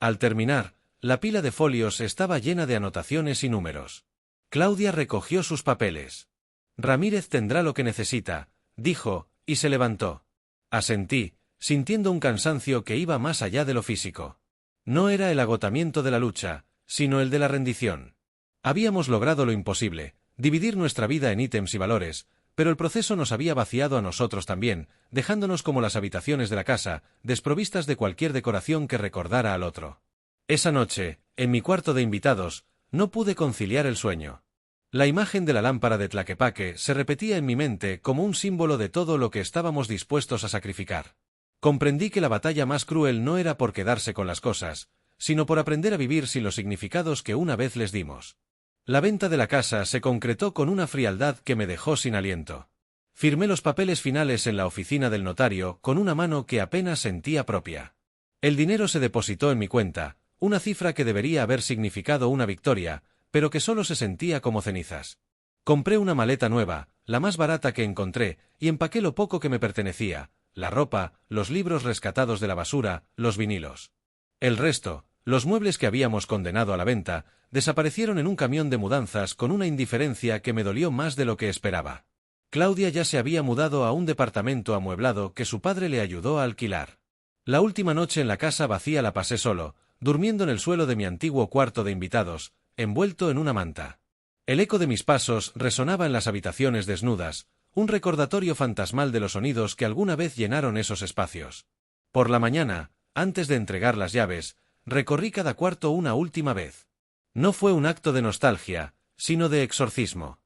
Al terminar, la pila de folios estaba llena de anotaciones y números. Claudia recogió sus papeles. Ramírez tendrá lo que necesita, dijo, y se levantó. Asentí, sintiendo un cansancio que iba más allá de lo físico. No era el agotamiento de la lucha, sino el de la rendición. Habíamos logrado lo imposible, dividir nuestra vida en ítems y valores, pero el proceso nos había vaciado a nosotros también, dejándonos como las habitaciones de la casa, desprovistas de cualquier decoración que recordara al otro. Esa noche, en mi cuarto de invitados, no pude conciliar el sueño. La imagen de la lámpara de Tlaquepaque se repetía en mi mente como un símbolo de todo lo que estábamos dispuestos a sacrificar. Comprendí que la batalla más cruel no era por quedarse con las cosas, sino por aprender a vivir sin los significados que una vez les dimos. La venta de la casa se concretó con una frialdad que me dejó sin aliento. Firmé los papeles finales en la oficina del notario con una mano que apenas sentía propia. El dinero se depositó en mi cuenta, una cifra que debería haber significado una victoria, pero que solo se sentía como cenizas. Compré una maleta nueva, la más barata que encontré, y empaqué lo poco que me pertenecía, la ropa, los libros rescatados de la basura, los vinilos. El resto, los muebles que habíamos condenado a la venta, desaparecieron en un camión de mudanzas con una indiferencia que me dolió más de lo que esperaba. Claudia ya se había mudado a un departamento amueblado que su padre le ayudó a alquilar. La última noche en la casa vacía la pasé solo, durmiendo en el suelo de mi antiguo cuarto de invitados, envuelto en una manta. El eco de mis pasos resonaba en las habitaciones desnudas, un recordatorio fantasmal de los sonidos que alguna vez llenaron esos espacios. Por la mañana, antes de entregar las llaves, recorrí cada cuarto una última vez. No fue un acto de nostalgia, sino de exorcismo.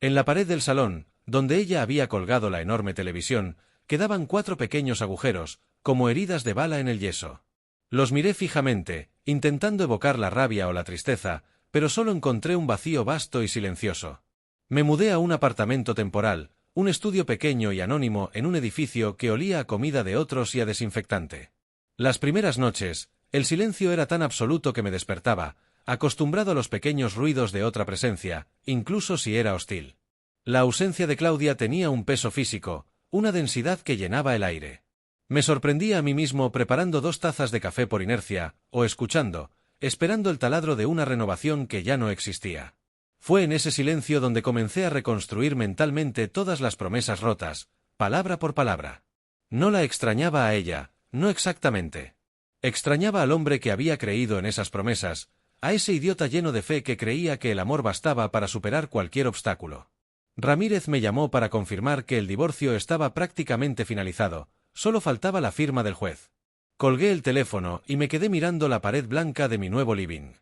En la pared del salón, donde ella había colgado la enorme televisión, quedaban 4 pequeños agujeros, como heridas de bala en el yeso. Los miré fijamente, intentando evocar la rabia o la tristeza, pero solo encontré un vacío vasto y silencioso. Me mudé a un apartamento temporal, un estudio pequeño y anónimo en un edificio que olía a comida de otros y a desinfectante. Las primeras noches, el silencio era tan absoluto que me despertaba, acostumbrado a los pequeños ruidos de otra presencia, incluso si era hostil. La ausencia de Claudia tenía un peso físico, una densidad que llenaba el aire. Me sorprendía a mí mismo preparando 2 tazas de café por inercia, o escuchando, esperando el taladro de una renovación que ya no existía. Fue en ese silencio donde comencé a reconstruir mentalmente todas las promesas rotas, palabra por palabra. No la extrañaba a ella, no exactamente. Extrañaba al hombre que había creído en esas promesas, a ese idiota lleno de fe que creía que el amor bastaba para superar cualquier obstáculo. Ramírez me llamó para confirmar que el divorcio estaba prácticamente finalizado, solo faltaba la firma del juez. Colgué el teléfono y me quedé mirando la pared blanca de mi nuevo living.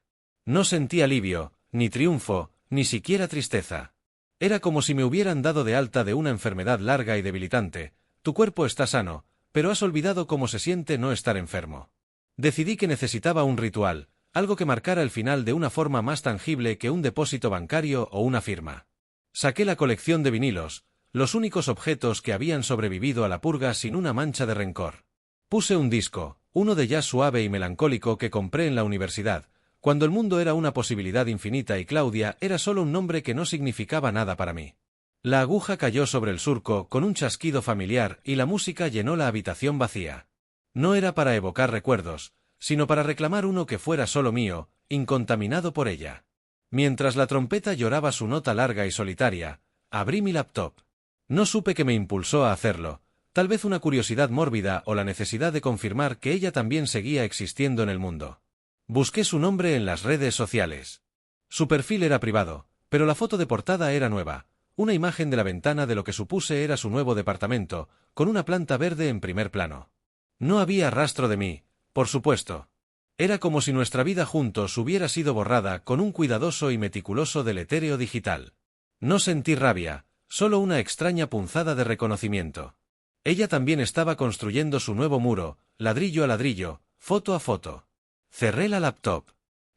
No sentí alivio, ni triunfo, ni siquiera tristeza. Era como si me hubieran dado de alta de una enfermedad larga y debilitante. Tu cuerpo está sano, pero has olvidado cómo se siente no estar enfermo. Decidí que necesitaba un ritual, algo que marcara el final de una forma más tangible que un depósito bancario o una firma. Saqué la colección de vinilos, los únicos objetos que habían sobrevivido a la purga sin una mancha de rencor. Puse un disco, uno de jazz suave y melancólico que compré en la universidad, cuando el mundo era una posibilidad infinita y Claudia era solo un nombre que no significaba nada para mí. La aguja cayó sobre el surco con un chasquido familiar y la música llenó la habitación vacía. No era para evocar recuerdos, sino para reclamar uno que fuera solo mío, incontaminado por ella. Mientras la trompeta lloraba su nota larga y solitaria, abrí mi laptop. No supe qué me impulsó a hacerlo, tal vez una curiosidad mórbida o la necesidad de confirmar que ella también seguía existiendo en el mundo. Busqué su nombre en las redes sociales. Su perfil era privado, pero la foto de portada era nueva, una imagen de la ventana de lo que supuse era su nuevo departamento, con una planta verde en primer plano. No había rastro de mí, por supuesto. Era como si nuestra vida juntos hubiera sido borrada con un cuidadoso y meticuloso deletéreo digital. No sentí rabia, solo una extraña punzada de reconocimiento. Ella también estaba construyendo su nuevo muro, ladrillo a ladrillo, foto a foto. Cerré la laptop.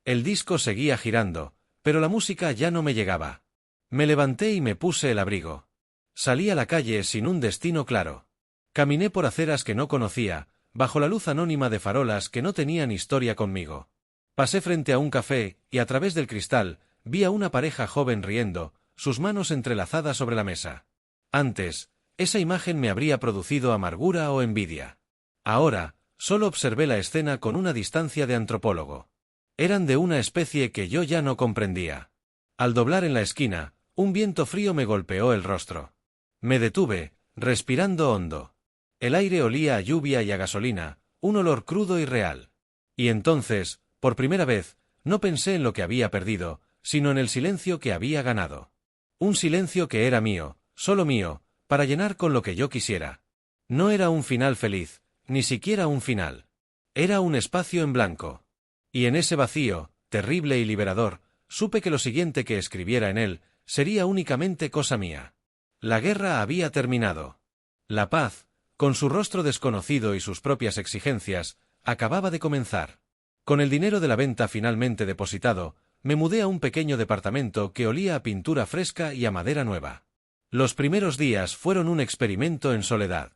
El disco seguía girando, pero la música ya no me llegaba. Me levanté y me puse el abrigo. Salí a la calle sin un destino claro. Caminé por aceras que no conocía, bajo la luz anónima de farolas que no tenían historia conmigo. Pasé frente a un café, y a través del cristal, vi a una pareja joven riendo, sus manos entrelazadas sobre la mesa. Antes, esa imagen me habría producido amargura o envidia. Ahora, solo observé la escena con una distancia de antropólogo. Eran de una especie que yo ya no comprendía. Al doblar en la esquina, un viento frío me golpeó el rostro. Me detuve, respirando hondo. El aire olía a lluvia y a gasolina, un olor crudo y real. Y entonces, por primera vez, no pensé en lo que había perdido, sino en el silencio que había ganado. Un silencio que era mío, solo mío, para llenar con lo que yo quisiera. No era un final feliz, ni siquiera un final. Era un espacio en blanco. Y en ese vacío, terrible y liberador, supe que lo siguiente que escribiera en él, sería únicamente cosa mía. La guerra había terminado. La paz, con su rostro desconocido y sus propias exigencias, acababa de comenzar. Con el dinero de la venta finalmente depositado, me mudé a un pequeño departamento que olía a pintura fresca y a madera nueva. Los primeros días fueron un experimento en soledad.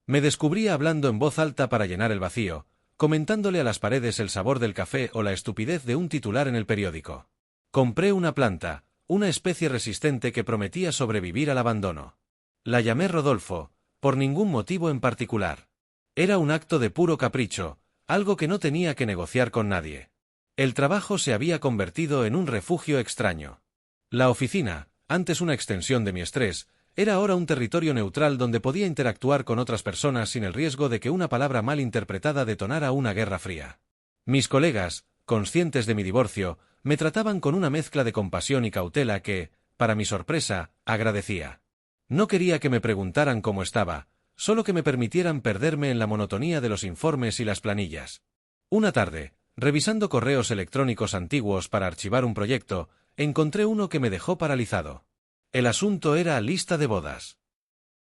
Me descubría hablando en voz alta para llenar el vacío, comentándole a las paredes el sabor del café o la estupidez de un titular en el periódico. Compré una planta, una especie resistente que prometía sobrevivir al abandono. La llamé Rodolfo, por ningún motivo en particular. Era un acto de puro capricho, algo que no tenía que negociar con nadie. El trabajo se había convertido en un refugio extraño. La oficina, antes una extensión de mi estrés, era ahora un territorio neutral donde podía interactuar con otras personas sin el riesgo de que una palabra mal interpretada detonara una guerra fría. Mis colegas, conscientes de mi divorcio, me trataban con una mezcla de compasión y cautela que, para mi sorpresa, agradecía. No quería que me preguntaran cómo estaba, solo que me permitieran perderme en la monotonía de los informes y las planillas. Una tarde, revisando correos electrónicos antiguos para archivar un proyecto, encontré uno que me dejó paralizado. El asunto era lista de bodas.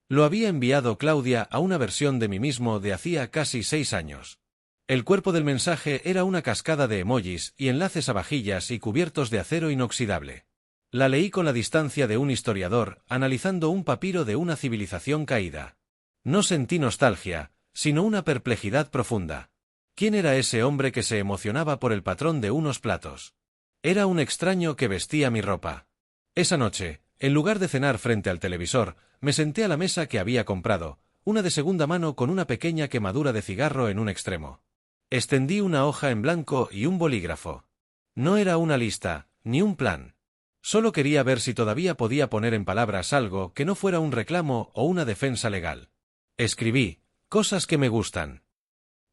Lo había enviado Claudia a una versión de mí mismo de hacía casi 6 años. El cuerpo del mensaje era una cascada de emojis y enlaces a vajillas y cubiertos de acero inoxidable. La leí con la distancia de un historiador, analizando un papiro de una civilización caída. No sentí nostalgia, sino una perplejidad profunda. ¿Quién era ese hombre que se emocionaba por el patrón de unos platos? Era un extraño que vestía mi ropa. Esa noche, en lugar de cenar frente al televisor, me senté a la mesa que había comprado, una de segunda mano con una pequeña quemadura de cigarro en un extremo. Extendí una hoja en blanco y un bolígrafo. No era una lista, ni un plan. Solo quería ver si todavía podía poner en palabras algo que no fuera un reclamo o una defensa legal. Escribí, cosas que me gustan.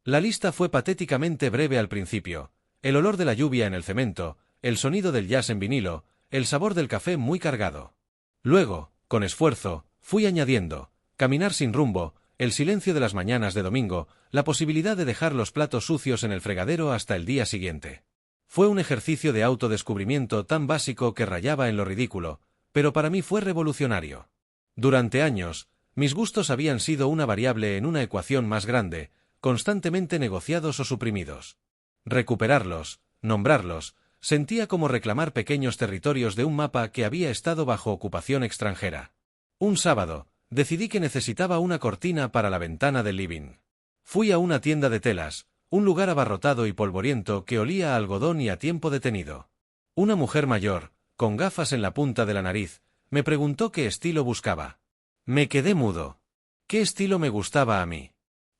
La lista fue patéticamente breve al principio: el olor de la lluvia en el cemento, el sonido del jazz en vinilo, el sabor del café muy cargado. Luego, con esfuerzo, fui añadiendo: caminar sin rumbo, el silencio de las mañanas de domingo, la posibilidad de dejar los platos sucios en el fregadero hasta el día siguiente. Fue un ejercicio de autodescubrimiento tan básico que rayaba en lo ridículo, pero para mí fue revolucionario. Durante años, mis gustos habían sido una variable en una ecuación más grande, constantemente negociados o suprimidos. Recuperarlos, nombrarlos, sentía como reclamar pequeños territorios de un mapa que había estado bajo ocupación extranjera. Un sábado, decidí que necesitaba una cortina para la ventana del living. Fui a una tienda de telas, un lugar abarrotado y polvoriento que olía a algodón y a tiempo detenido. Una mujer mayor, con gafas en la punta de la nariz, me preguntó qué estilo buscaba. Me quedé mudo. ¿Qué estilo me gustaba a mí?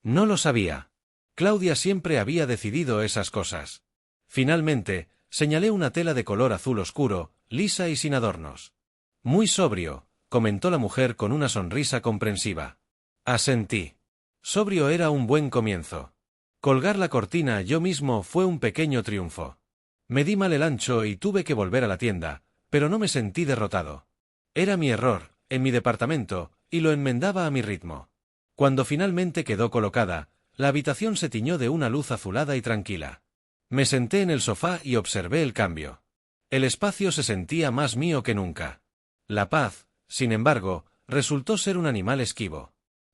No lo sabía. Claudia siempre había decidido esas cosas. Finalmente, señalé una tela de color azul oscuro, lisa y sin adornos. Muy sobrio, comentó la mujer con una sonrisa comprensiva. Asentí. Sobrio era un buen comienzo. Colgar la cortina yo mismo fue un pequeño triunfo. Me di mal el ancho y tuve que volver a la tienda, pero no me sentí derrotado. Era mi error, en mi departamento, y lo enmendaba a mi ritmo. Cuando finalmente quedó colocada, la habitación se tiñó de una luz azulada y tranquila. Me senté en el sofá y observé el cambio. El espacio se sentía más mío que nunca. La paz, sin embargo, resultó ser un animal esquivo.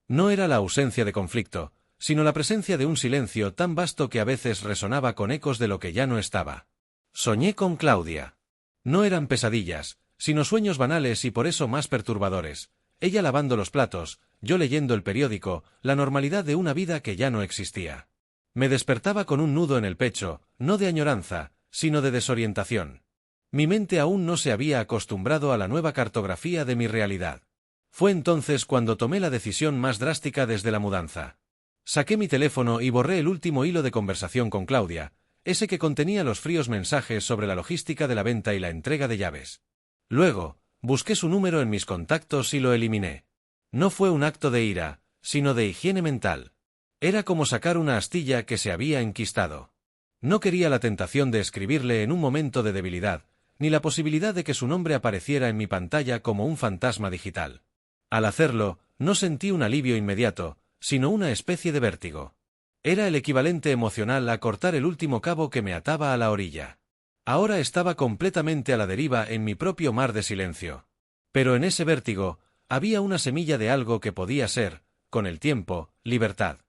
No era la ausencia de conflicto, sino la presencia de un silencio tan vasto que a veces resonaba con ecos de lo que ya no estaba. Soñé con Claudia. No eran pesadillas, sino sueños banales y por eso más perturbadores. Ella lavando los platos, yo leyendo el periódico, la normalidad de una vida que ya no existía. Me despertaba con un nudo en el pecho, no de añoranza, sino de desorientación. Mi mente aún no se había acostumbrado a la nueva cartografía de mi realidad. Fue entonces cuando tomé la decisión más drástica desde la mudanza. Saqué mi teléfono y borré el último hilo de conversación con Claudia, ese que contenía los fríos mensajes sobre la logística de la venta y la entrega de llaves. Luego, busqué su número en mis contactos y lo eliminé. No fue un acto de ira, sino de higiene mental. Era como sacar una astilla que se había enquistado. No quería la tentación de escribirle en un momento de debilidad, ni la posibilidad de que su nombre apareciera en mi pantalla como un fantasma digital. Al hacerlo, no sentí un alivio inmediato, sino una especie de vértigo. Era el equivalente emocional a cortar el último cabo que me ataba a la orilla. Ahora estaba completamente a la deriva en mi propio mar de silencio. Pero en ese vértigo, había una semilla de algo que podía ser, con el tiempo, libertad.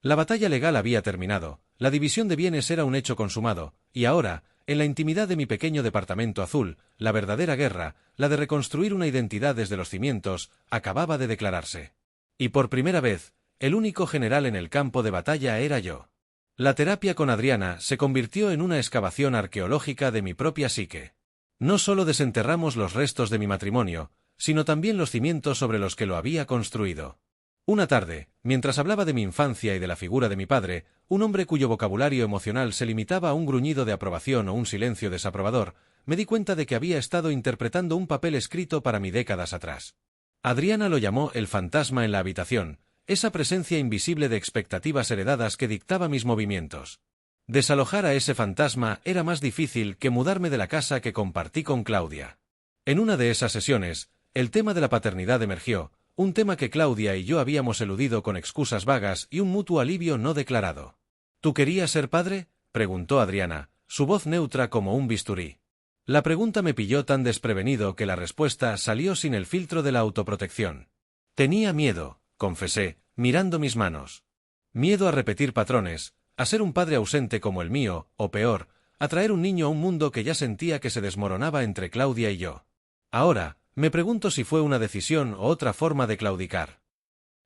La batalla legal había terminado, la división de bienes era un hecho consumado, y ahora, en la intimidad de mi pequeño departamento azul, la verdadera guerra, la de reconstruir una identidad desde los cimientos, acababa de declararse. Y por primera vez, el único general en el campo de batalla era yo. La terapia con Adriana se convirtió en una excavación arqueológica de mi propia psique. No solo desenterramos los restos de mi matrimonio, sino también los cimientos sobre los que lo había construido. Una tarde, mientras hablaba de mi infancia y de la figura de mi padre, un hombre cuyo vocabulario emocional se limitaba a un gruñido de aprobación o un silencio desaprobador, me di cuenta de que había estado interpretando un papel escrito para mí décadas atrás. Adriana lo llamó el fantasma en la habitación, esa presencia invisible de expectativas heredadas que dictaba mis movimientos. Desalojar a ese fantasma era más difícil que mudarme de la casa que compartí con Claudia. En una de esas sesiones, el tema de la paternidad emergió, un tema que Claudia y yo habíamos eludido con excusas vagas y un mutuo alivio no declarado. ¿Tú querías ser padre?, preguntó Adriana, su voz neutra como un bisturí. La pregunta me pilló tan desprevenido que la respuesta salió sin el filtro de la autoprotección. Tenía miedo, confesé, mirando mis manos. Miedo a repetir patrones, a ser un padre ausente como el mío, o peor, a traer un niño a un mundo que ya sentía que se desmoronaba entre Claudia y yo. Ahora, me pregunto si fue una decisión o otra forma de claudicar.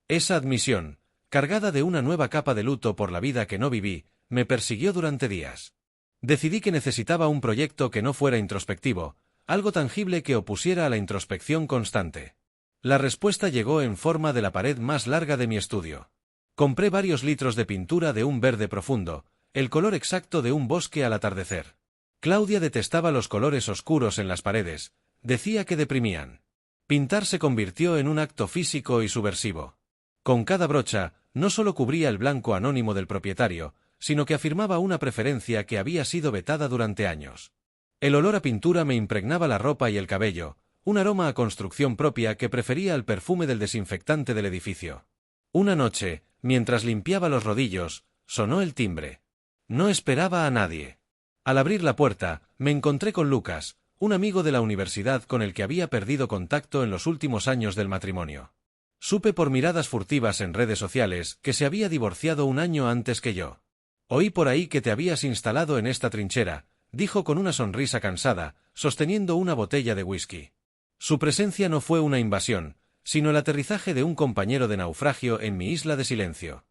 Esa admisión, cargada de una nueva capa de luto por la vida que no viví, me persiguió durante días. Decidí que necesitaba un proyecto que no fuera introspectivo, algo tangible que opusiera a la introspección constante. La respuesta llegó en forma de la pared más larga de mi estudio. Compré varios litros de pintura de un verde profundo, el color exacto de un bosque al atardecer. Claudia detestaba los colores oscuros en las paredes, decía que deprimían. Pintar se convirtió en un acto físico y subversivo. Con cada brocha, no solo cubría el blanco anónimo del propietario, sino que afirmaba una preferencia que había sido vetada durante años. El olor a pintura me impregnaba la ropa y el cabello, un aroma a construcción propia que prefería al perfume del desinfectante del edificio. Una noche, mientras limpiaba los rodillos, sonó el timbre. No esperaba a nadie. Al abrir la puerta, me encontré con Lucas, un amigo de la universidad con el que había perdido contacto en los últimos años del matrimonio. Supe por miradas furtivas en redes sociales que se había divorciado un año antes que yo. Oí por ahí que te habías instalado en esta trinchera, dijo con una sonrisa cansada, sosteniendo una botella de whisky. Su presencia no fue una invasión, sino el aterrizaje de un compañero de naufragio en mi isla de silencio.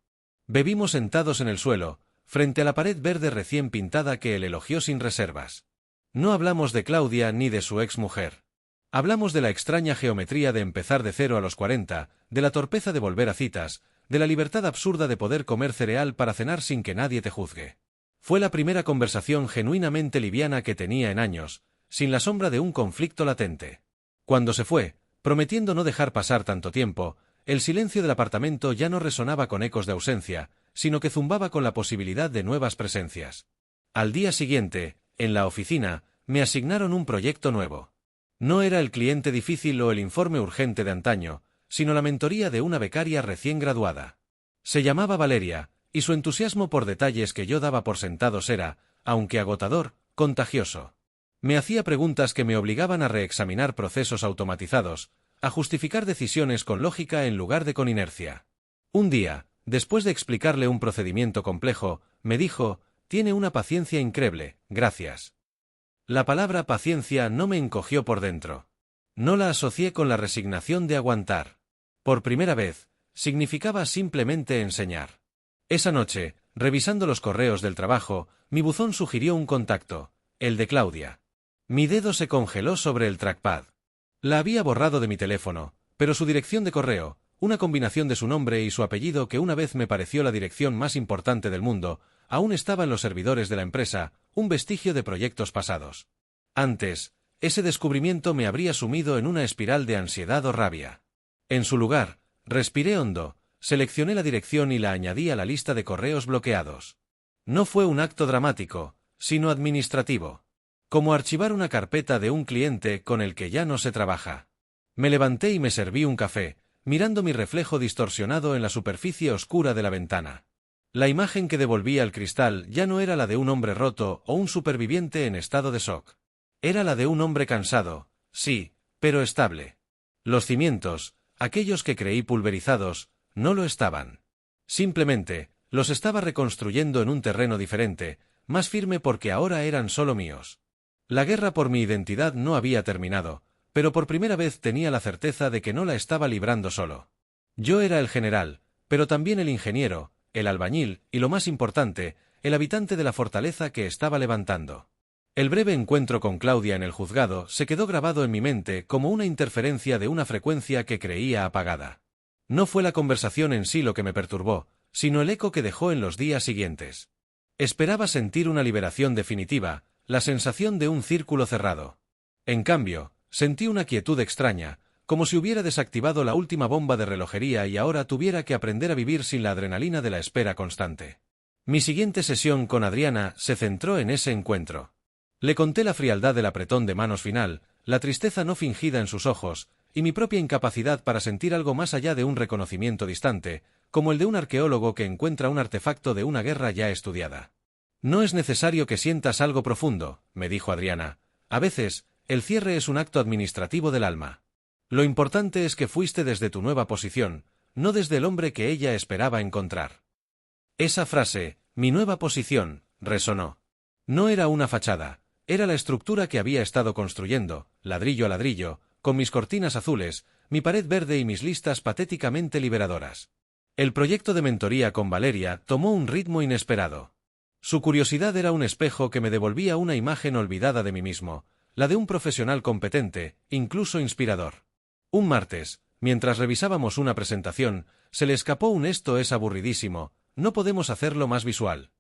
Bebimos sentados en el suelo, frente a la pared verde recién pintada que él elogió sin reservas. No hablamos de Claudia ni de su exmujer. Hablamos de la extraña geometría de empezar de 0 a los 40, de la torpeza de volver a citas, de la libertad absurda de poder comer cereal para cenar sin que nadie te juzgue. Fue la primera conversación genuinamente liviana que tenía en años, sin la sombra de un conflicto latente. Cuando se fue, prometiendo no dejar pasar tanto tiempo, el silencio del apartamento ya no resonaba con ecos de ausencia, sino que zumbaba con la posibilidad de nuevas presencias. Al día siguiente, en la oficina, me asignaron un proyecto nuevo. No era el cliente difícil o el informe urgente de antaño, sino la mentoría de una becaria recién graduada. Se llamaba Valeria, y su entusiasmo por detalles que yo daba por sentados era, aunque agotador, contagioso. Me hacía preguntas que me obligaban a reexaminar procesos automatizados, a justificar decisiones con lógica en lugar de con inercia. Un día, después de explicarle un procedimiento complejo, me dijo: «Tiene una paciencia increíble, gracias». La palabra paciencia no me encogió por dentro. No la asocié con la resignación de aguantar. Por primera vez, significaba simplemente enseñar. Esa noche, revisando los correos del trabajo, mi buzón sugirió un contacto, el de Claudia. Mi dedo se congeló sobre el trackpad. La había borrado de mi teléfono, pero su dirección de correo, una combinación de su nombre y su apellido que una vez me pareció la dirección más importante del mundo, aún estaba en los servidores de la empresa, un vestigio de proyectos pasados. Antes, ese descubrimiento me habría sumido en una espiral de ansiedad o rabia. En su lugar, respiré hondo, seleccioné la dirección y la añadí a la lista de correos bloqueados. No fue un acto dramático, sino administrativo. Como archivar una carpeta de un cliente con el que ya no se trabaja. Me levanté y me serví un café, mirando mi reflejo distorsionado en la superficie oscura de la ventana. La imagen que devolvía al cristal ya no era la de un hombre roto o un superviviente en estado de shock. Era la de un hombre cansado, sí, pero estable. Los cimientos, aquellos que creí pulverizados, no lo estaban. Simplemente, los estaba reconstruyendo en un terreno diferente, más firme porque ahora eran solo míos. La guerra por mi identidad no había terminado, pero por primera vez tenía la certeza de que no la estaba librando solo. Yo era el general, pero también el ingeniero, el albañil y, lo más importante, el habitante de la fortaleza que estaba levantando. El breve encuentro con Claudia en el juzgado se quedó grabado en mi mente como una interferencia de una frecuencia que creía apagada. No fue la conversación en sí lo que me perturbó, sino el eco que dejó en los días siguientes. Esperaba sentir una liberación definitiva, la sensación de un círculo cerrado. En cambio, sentí una quietud extraña, como si hubiera desactivado la última bomba de relojería y ahora tuviera que aprender a vivir sin la adrenalina de la espera constante. Mi siguiente sesión con Adriana se centró en ese encuentro. Le conté la frialdad del apretón de manos final, la tristeza no fingida en sus ojos, y mi propia incapacidad para sentir algo más allá de un reconocimiento distante, como el de un arqueólogo que encuentra un artefacto de una guerra ya estudiada. No es necesario que sientas algo profundo, me dijo Adriana. A veces, el cierre es un acto administrativo del alma. Lo importante es que fuiste desde tu nueva posición, no desde el hombre que ella esperaba encontrar. Esa frase, mi nueva posición, resonó. No era una fachada, era la estructura que había estado construyendo, ladrillo a ladrillo, con mis cortinas azules, mi pared verde y mis listas patéticamente liberadoras. El proyecto de mentoría con Valeria tomó un ritmo inesperado. Su curiosidad era un espejo que me devolvía una imagen olvidada de mí mismo, la de un profesional competente, incluso inspirador. Un martes, mientras revisábamos una presentación, se le escapó un «esto es aburridísimo, no podemos hacerlo más visual».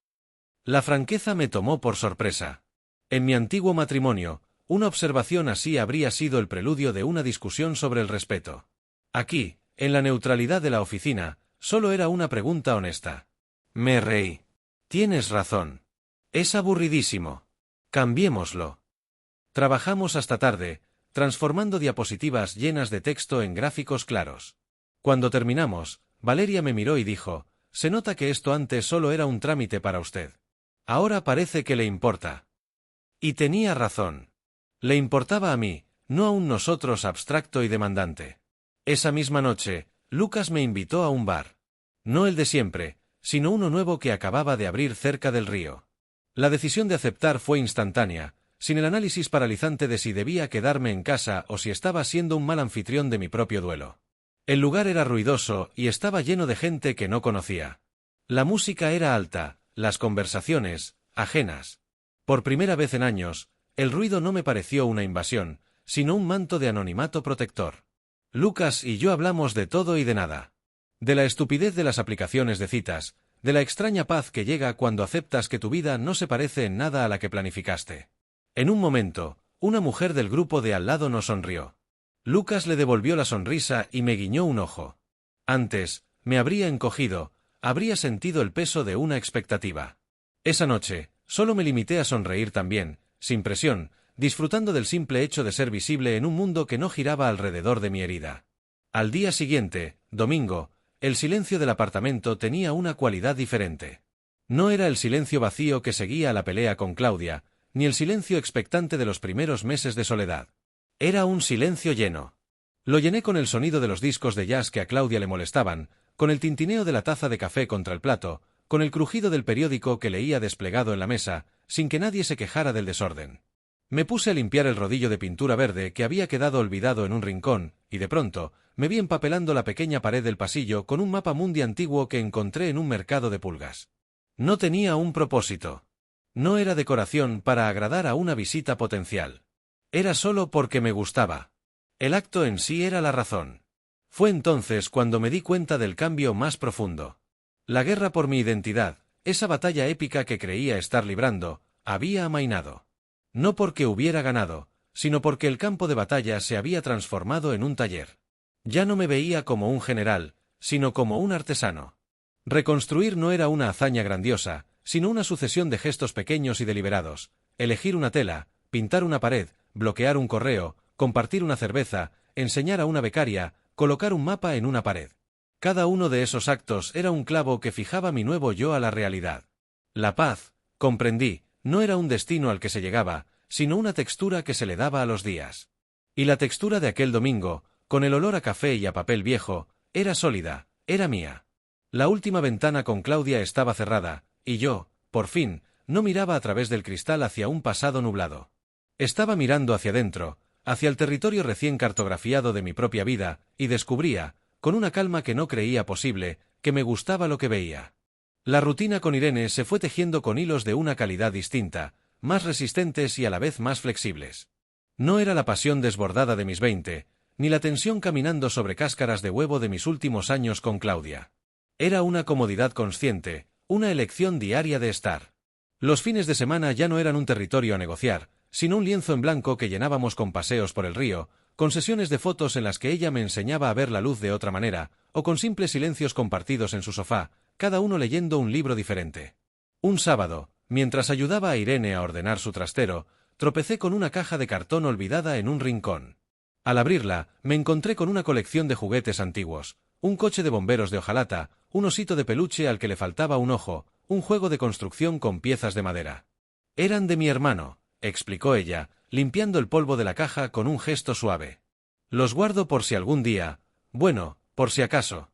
La franqueza me tomó por sorpresa. En mi antiguo matrimonio, una observación así habría sido el preludio de una discusión sobre el respeto. Aquí, en la neutralidad de la oficina, solo era una pregunta honesta. Me reí. Tienes razón. Es aburridísimo. Cambiémoslo. Trabajamos hasta tarde, transformando diapositivas llenas de texto en gráficos claros. Cuando terminamos, Valeria me miró y dijo, «Se nota que esto antes solo era un trámite para usted. Ahora parece que le importa». Y tenía razón. Le importaba a mí, no a un nosotros abstracto y demandante. Esa misma noche, Lucas me invitó a un bar. No el de siempre, sino uno nuevo que acababa de abrir cerca del río. La decisión de aceptar fue instantánea, sin el análisis paralizante de si debía quedarme en casa o si estaba siendo un mal anfitrión de mi propio duelo. El lugar era ruidoso y estaba lleno de gente que no conocía. La música era alta, las conversaciones, ajenas. Por primera vez en años, el ruido no me pareció una invasión, sino un manto de anonimato protector. Lucas y yo hablamos de todo y de nada. De la estupidez de las aplicaciones de citas, de la extraña paz que llega cuando aceptas que tu vida no se parece en nada a la que planificaste. En un momento, una mujer del grupo de al lado nos sonrió. Lucas le devolvió la sonrisa y me guiñó un ojo. Antes, me habría encogido, habría sentido el peso de una expectativa. Esa noche, solo me limité a sonreír también, sin presión, disfrutando del simple hecho de ser visible en un mundo que no giraba alrededor de mi herida. Al día siguiente, domingo, el silencio del apartamento tenía una cualidad diferente. No era el silencio vacío que seguía a la pelea con Claudia, ni el silencio expectante de los primeros meses de soledad. Era un silencio lleno. Lo llené con el sonido de los discos de jazz que a Claudia le molestaban, con el tintineo de la taza de café contra el plato, con el crujido del periódico que leía desplegado en la mesa, sin que nadie se quejara del desorden. Me puse a limpiar el rodillo de pintura verde que había quedado olvidado en un rincón, y de pronto, me vi empapelando la pequeña pared del pasillo con un mapa mundi antiguo que encontré en un mercado de pulgas. No tenía un propósito. No era decoración para agradar a una visita potencial. Era solo porque me gustaba. El acto en sí era la razón. Fue entonces cuando me di cuenta del cambio más profundo. La guerra por mi identidad, esa batalla épica que creía estar librando, había amainado. No porque hubiera ganado, sino porque el campo de batalla se había transformado en un taller. Ya no me veía como un general, sino como un artesano. Reconstruir no era una hazaña grandiosa, sino una sucesión de gestos pequeños y deliberados: elegir una tela, pintar una pared, bloquear un correo, compartir una cerveza, enseñar a una becaria, colocar un mapa en una pared. Cada uno de esos actos era un clavo que fijaba mi nuevo yo a la realidad. La paz, comprendí, no era un destino al que se llegaba, sino una textura que se le daba a los días. Y la textura de aquel domingo, con el olor a café y a papel viejo, era sólida, era mía. La última ventana con Claudia estaba cerrada, y yo, por fin, no miraba a través del cristal hacia un pasado nublado. Estaba mirando hacia dentro, hacia el territorio recién cartografiado de mi propia vida, y descubría, con una calma que no creía posible, que me gustaba lo que veía. La rutina con Irene se fue tejiendo con hilos de una calidad distinta, más resistentes y a la vez más flexibles. No era la pasión desbordada de mis 20, ni la tensión caminando sobre cáscaras de huevo de mis últimos años con Claudia. Era una comodidad consciente, una elección diaria de estar. Los fines de semana ya no eran un territorio a negociar, sino un lienzo en blanco que llenábamos con paseos por el río, con sesiones de fotos en las que ella me enseñaba a ver la luz de otra manera, o con simples silencios compartidos en su sofá, cada uno leyendo un libro diferente. Un sábado, mientras ayudaba a Irene a ordenar su trastero, tropecé con una caja de cartón olvidada en un rincón. Al abrirla, me encontré con una colección de juguetes antiguos, un coche de bomberos de hojalata, un osito de peluche al que le faltaba un ojo, un juego de construcción con piezas de madera. Eran de mi hermano, explicó ella, limpiando el polvo de la caja con un gesto suave. Los guardo por si algún día, bueno, por si acaso.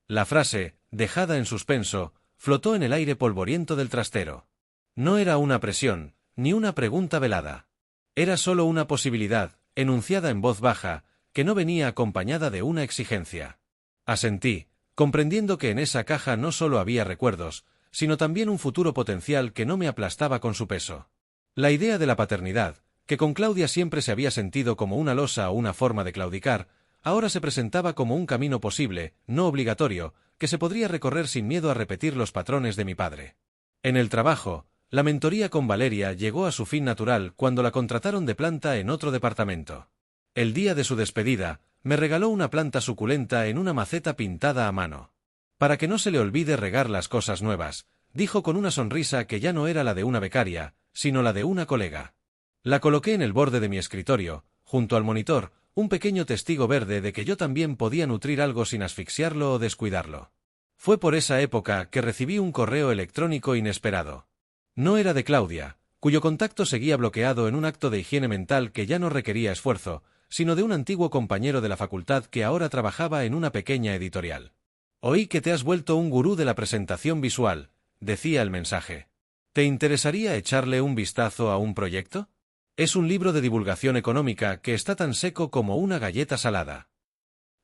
La frase, dejada en suspenso, flotó en el aire polvoriento del trastero. No era una presión, ni una pregunta velada. Era solo una posibilidad, enunciada en voz baja, que no venía acompañada de una exigencia. Asentí, comprendiendo que en esa caja no solo había recuerdos, sino también un futuro potencial que no me aplastaba con su peso. La idea de la paternidad, que con Claudia siempre se había sentido como una losa o una forma de claudicar, ahora se presentaba como un camino posible, no obligatorio, que se podría recorrer sin miedo a repetir los patrones de mi padre. En el trabajo, la mentoría con Valeria llegó a su fin natural cuando la contrataron de planta en otro departamento. El día de su despedida, me regaló una planta suculenta en una maceta pintada a mano. Para que no se le olvide regar las cosas nuevas, dijo con una sonrisa que ya no era la de una becaria, sino la de una colega. La coloqué en el borde de mi escritorio, junto al monitor, un pequeño testigo verde de que yo también podía nutrir algo sin asfixiarlo o descuidarlo. Fue por esa época que recibí un correo electrónico inesperado. No era de Claudia, cuyo contacto seguía bloqueado en un acto de higiene mental que ya no requería esfuerzo, sino de un antiguo compañero de la facultad que ahora trabajaba en una pequeña editorial. Oí que te has vuelto un gurú de la presentación visual, decía el mensaje. ¿Te interesaría echarle un vistazo a un proyecto? Es un libro de divulgación económica que está tan seco como una galleta salada.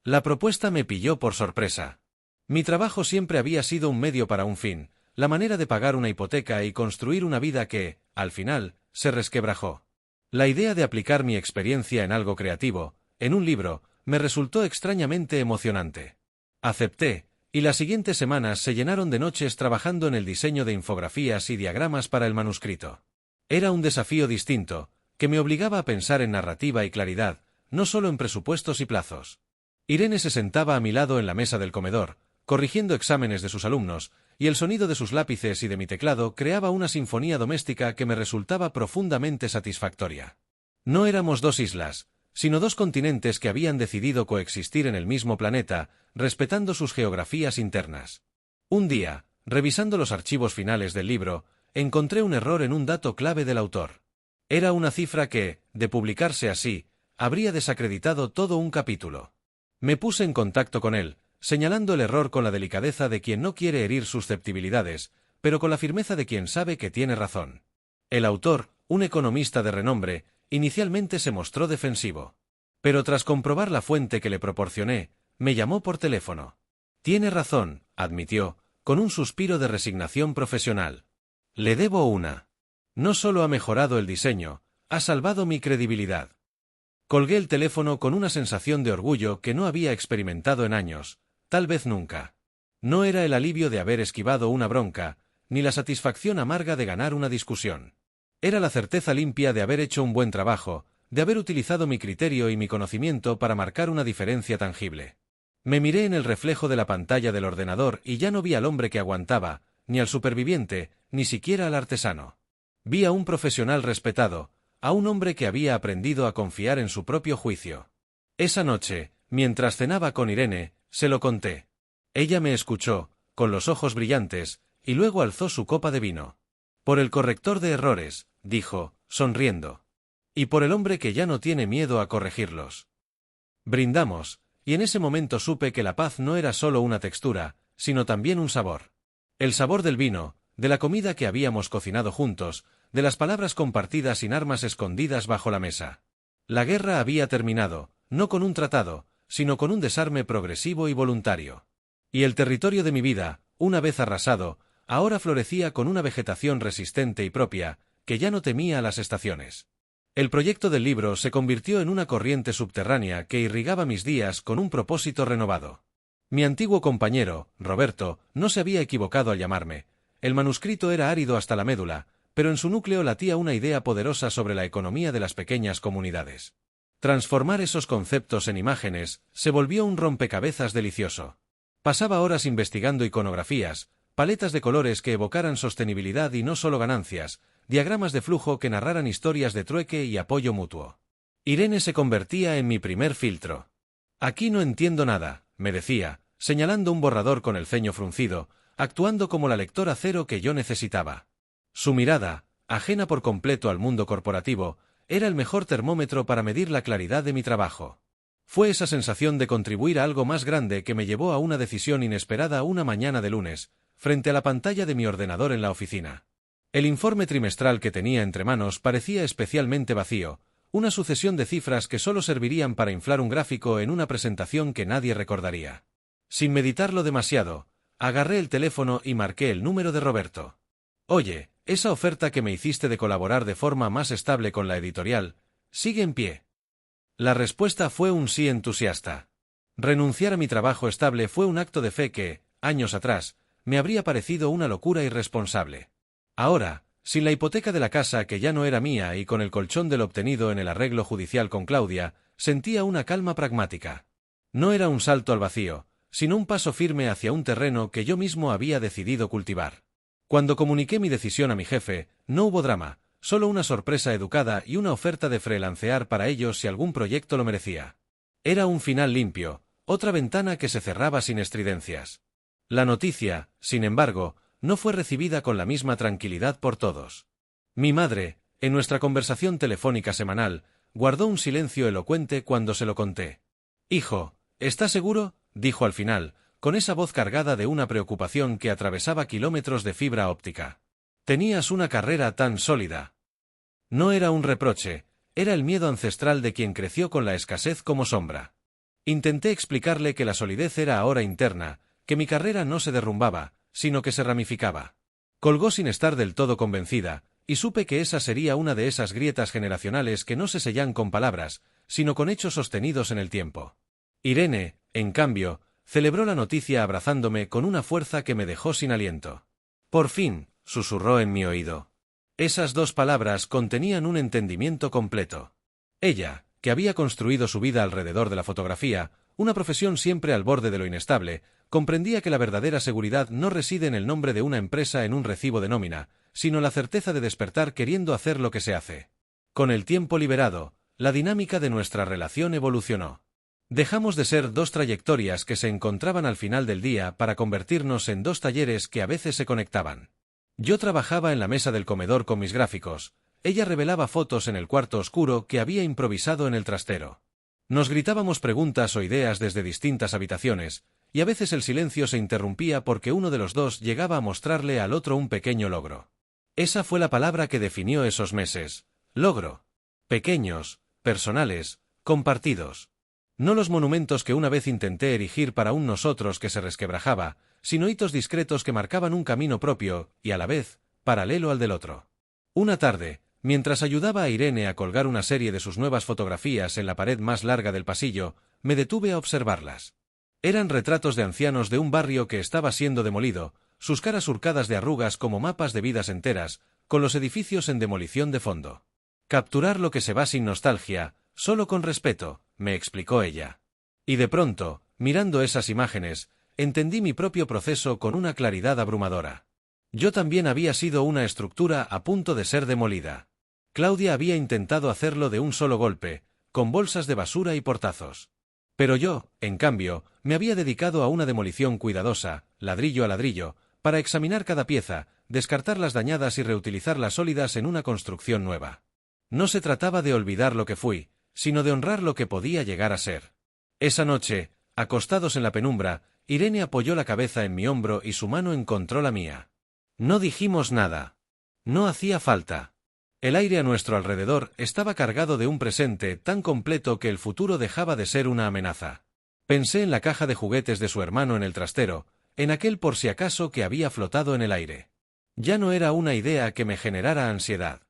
La propuesta me pilló por sorpresa. Mi trabajo siempre había sido un medio para un fin, la manera de pagar una hipoteca y construir una vida que, al final, se resquebrajó. La idea de aplicar mi experiencia en algo creativo, en un libro, me resultó extrañamente emocionante. Acepté, y las siguientes semanas se llenaron de noches trabajando en el diseño de infografías y diagramas para el manuscrito. Era un desafío distinto, que me obligaba a pensar en narrativa y claridad, no solo en presupuestos y plazos. Irene se sentaba a mi lado en la mesa del comedor, corrigiendo exámenes de sus alumnos, y el sonido de sus lápices y de mi teclado creaba una sinfonía doméstica que me resultaba profundamente satisfactoria. No éramos dos islas, sino dos continentes que habían decidido coexistir en el mismo planeta, respetando sus geografías internas. Un día, revisando los archivos finales del libro, encontré un error en un dato clave del autor. Era una cifra que, de publicarse así, habría desacreditado todo un capítulo. Me puse en contacto con él, señalando el error con la delicadeza de quien no quiere herir susceptibilidades, pero con la firmeza de quien sabe que tiene razón. El autor, un economista de renombre, inicialmente se mostró defensivo. Pero tras comprobar la fuente que le proporcioné, me llamó por teléfono. Tiene razón, admitió, con un suspiro de resignación profesional. Le debo una. No solo ha mejorado el diseño, ha salvado mi credibilidad. Colgué el teléfono con una sensación de orgullo que no había experimentado en años, tal vez nunca. No era el alivio de haber esquivado una bronca, ni la satisfacción amarga de ganar una discusión. Era la certeza limpia de haber hecho un buen trabajo, de haber utilizado mi criterio y mi conocimiento para marcar una diferencia tangible. Me miré en el reflejo de la pantalla del ordenador y ya no vi al hombre que aguantaba, ni al superviviente, ni siquiera al artesano. Vi a un profesional respetado, a un hombre que había aprendido a confiar en su propio juicio. Esa noche, mientras cenaba con Irene, se lo conté. Ella me escuchó, con los ojos brillantes, y luego alzó su copa de vino. Por el corrector de errores, dijo, sonriendo. Y por el hombre que ya no tiene miedo a corregirlos. Brindamos, y en ese momento supe que la paz no era solo una textura, sino también un sabor. El sabor del vino, de la comida que habíamos cocinado juntos, de las palabras compartidas sin armas escondidas bajo la mesa. La guerra había terminado, no con un tratado, sino con un desarme progresivo y voluntario. Y el territorio de mi vida, una vez arrasado, ahora florecía con una vegetación resistente y propia, que ya no temía a las estaciones. El proyecto del libro se convirtió en una corriente subterránea que irrigaba mis días con un propósito renovado. Mi antiguo compañero, Roberto, no se había equivocado al llamarme. El manuscrito era árido hasta la médula, pero en su núcleo latía una idea poderosa sobre la economía de las pequeñas comunidades. Transformar esos conceptos en imágenes se volvió un rompecabezas delicioso. Pasaba horas investigando iconografías, paletas de colores que evocaran sostenibilidad y no solo ganancias, diagramas de flujo que narraran historias de trueque y apoyo mutuo. Irene se convertía en mi primer filtro. Aquí no entiendo nada, me decía, señalando un borrador con el ceño fruncido, actuando como la lectora cero que yo necesitaba. Su mirada, ajena por completo al mundo corporativo, era el mejor termómetro para medir la claridad de mi trabajo. Fue esa sensación de contribuir a algo más grande que me llevó a una decisión inesperada una mañana de lunes, frente a la pantalla de mi ordenador en la oficina. El informe trimestral que tenía entre manos parecía especialmente vacío, una sucesión de cifras que solo servirían para inflar un gráfico en una presentación que nadie recordaría. Sin meditarlo demasiado, agarré el teléfono y marqué el número de Roberto. Oye, esa oferta que me hiciste de colaborar de forma más estable con la editorial, ¿sigue en pie? La respuesta fue un sí entusiasta. Renunciar a mi trabajo estable fue un acto de fe que, años atrás, me habría parecido una locura irresponsable. Ahora, sin la hipoteca de la casa que ya no era mía y con el colchón de lo obtenido en el arreglo judicial con Claudia, sentía una calma pragmática. No era un salto al vacío, sino un paso firme hacia un terreno que yo mismo había decidido cultivar. Cuando comuniqué mi decisión a mi jefe, no hubo drama, solo una sorpresa educada y una oferta de freelancear para ellos si algún proyecto lo merecía. Era un final limpio, otra ventana que se cerraba sin estridencias. La noticia, sin embargo, no fue recibida con la misma tranquilidad por todos. Mi madre, en nuestra conversación telefónica semanal, guardó un silencio elocuente cuando se lo conté. «Hijo, ¿estás seguro?», dijo al final, con esa voz cargada de una preocupación que atravesaba kilómetros de fibra óptica. «Tenías una carrera tan sólida». No era un reproche, era el miedo ancestral de quien creció con la escasez como sombra. Intenté explicarle que la solidez era ahora interna, que mi carrera no se derrumbaba, sino que se ramificaba. Colgó sin estar del todo convencida, y supe que esa sería una de esas grietas generacionales que no se sellan con palabras, sino con hechos sostenidos en el tiempo. Irene, en cambio, celebró la noticia abrazándome con una fuerza que me dejó sin aliento. «Por fin», susurró en mi oído. Esas dos palabras contenían un entendimiento completo. Ella, que había construido su vida alrededor de la fotografía, una profesión siempre al borde de lo inestable, comprendía que la verdadera seguridad no reside en el nombre de una empresa en un recibo de nómina, sino la certeza de despertar queriendo hacer lo que se hace. Con el tiempo liberado, la dinámica de nuestra relación evolucionó. Dejamos de ser dos trayectorias que se encontraban al final del día para convertirnos en dos talleres que a veces se conectaban. Yo trabajaba en la mesa del comedor con mis gráficos, ella revelaba fotos en el cuarto oscuro que había improvisado en el trastero. Nos gritábamos preguntas o ideas desde distintas habitaciones, y a veces el silencio se interrumpía porque uno de los dos llegaba a mostrarle al otro un pequeño logro. Esa fue la palabra que definió esos meses: logro. Pequeños, personales, compartidos. No los monumentos que una vez intenté erigir para un nosotros que se resquebrajaba, sino hitos discretos que marcaban un camino propio, y a la vez, paralelo al del otro. Una tarde, mientras ayudaba a Irene a colgar una serie de sus nuevas fotografías en la pared más larga del pasillo, me detuve a observarlas. Eran retratos de ancianos de un barrio que estaba siendo demolido, sus caras surcadas de arrugas como mapas de vidas enteras, con los edificios en demolición de fondo. Capturar lo que se va sin nostalgia, solo con respeto, me explicó ella. Y de pronto, mirando esas imágenes, entendí mi propio proceso con una claridad abrumadora. Yo también había sido una estructura a punto de ser demolida. Claudia había intentado hacerlo de un solo golpe, con bolsas de basura y portazos. Pero yo, en cambio, me había dedicado a una demolición cuidadosa, ladrillo a ladrillo, para examinar cada pieza, descartar las dañadas y reutilizar las sólidas en una construcción nueva. No se trataba de olvidar lo que fui, sino de honrar lo que podía llegar a ser. Esa noche, acostados en la penumbra, Irene apoyó la cabeza en mi hombro y su mano encontró la mía. No dijimos nada. No hacía falta. El aire a nuestro alrededor estaba cargado de un presente tan completo que el futuro dejaba de ser una amenaza. Pensé en la caja de juguetes de su hermano en el trastero, en aquel por si acaso que había flotado en el aire. Ya no era una idea que me generara ansiedad.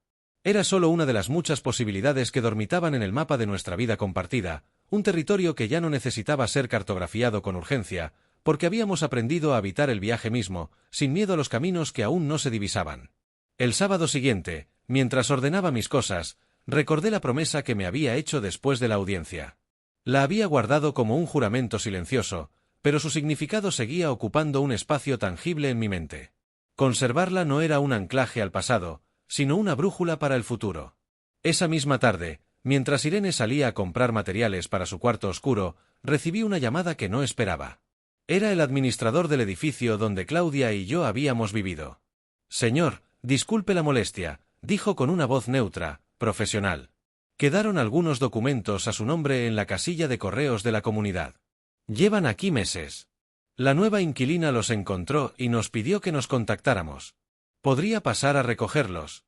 Era solo una de las muchas posibilidades que dormitaban en el mapa de nuestra vida compartida, un territorio que ya no necesitaba ser cartografiado con urgencia, porque habíamos aprendido a habitar el viaje mismo, sin miedo a los caminos que aún no se divisaban. El sábado siguiente, mientras ordenaba mis cosas, recordé la promesa que me había hecho después de la audiencia. La había guardado como un juramento silencioso, pero su significado seguía ocupando un espacio tangible en mi mente. Conservarla no era un anclaje al pasado, sino una brújula para el futuro. Esa misma tarde, mientras Irene salía a comprar materiales para su cuarto oscuro, recibí una llamada que no esperaba. Era el administrador del edificio donde Claudia y yo habíamos vivido. «Señor, disculpe la molestia», dijo con una voz neutra, profesional. «Quedaron algunos documentos a su nombre en la casilla de correos de la comunidad. Llevan aquí meses. La nueva inquilina los encontró y nos pidió que nos contactáramos. ¿Podría pasar a recogerlos?».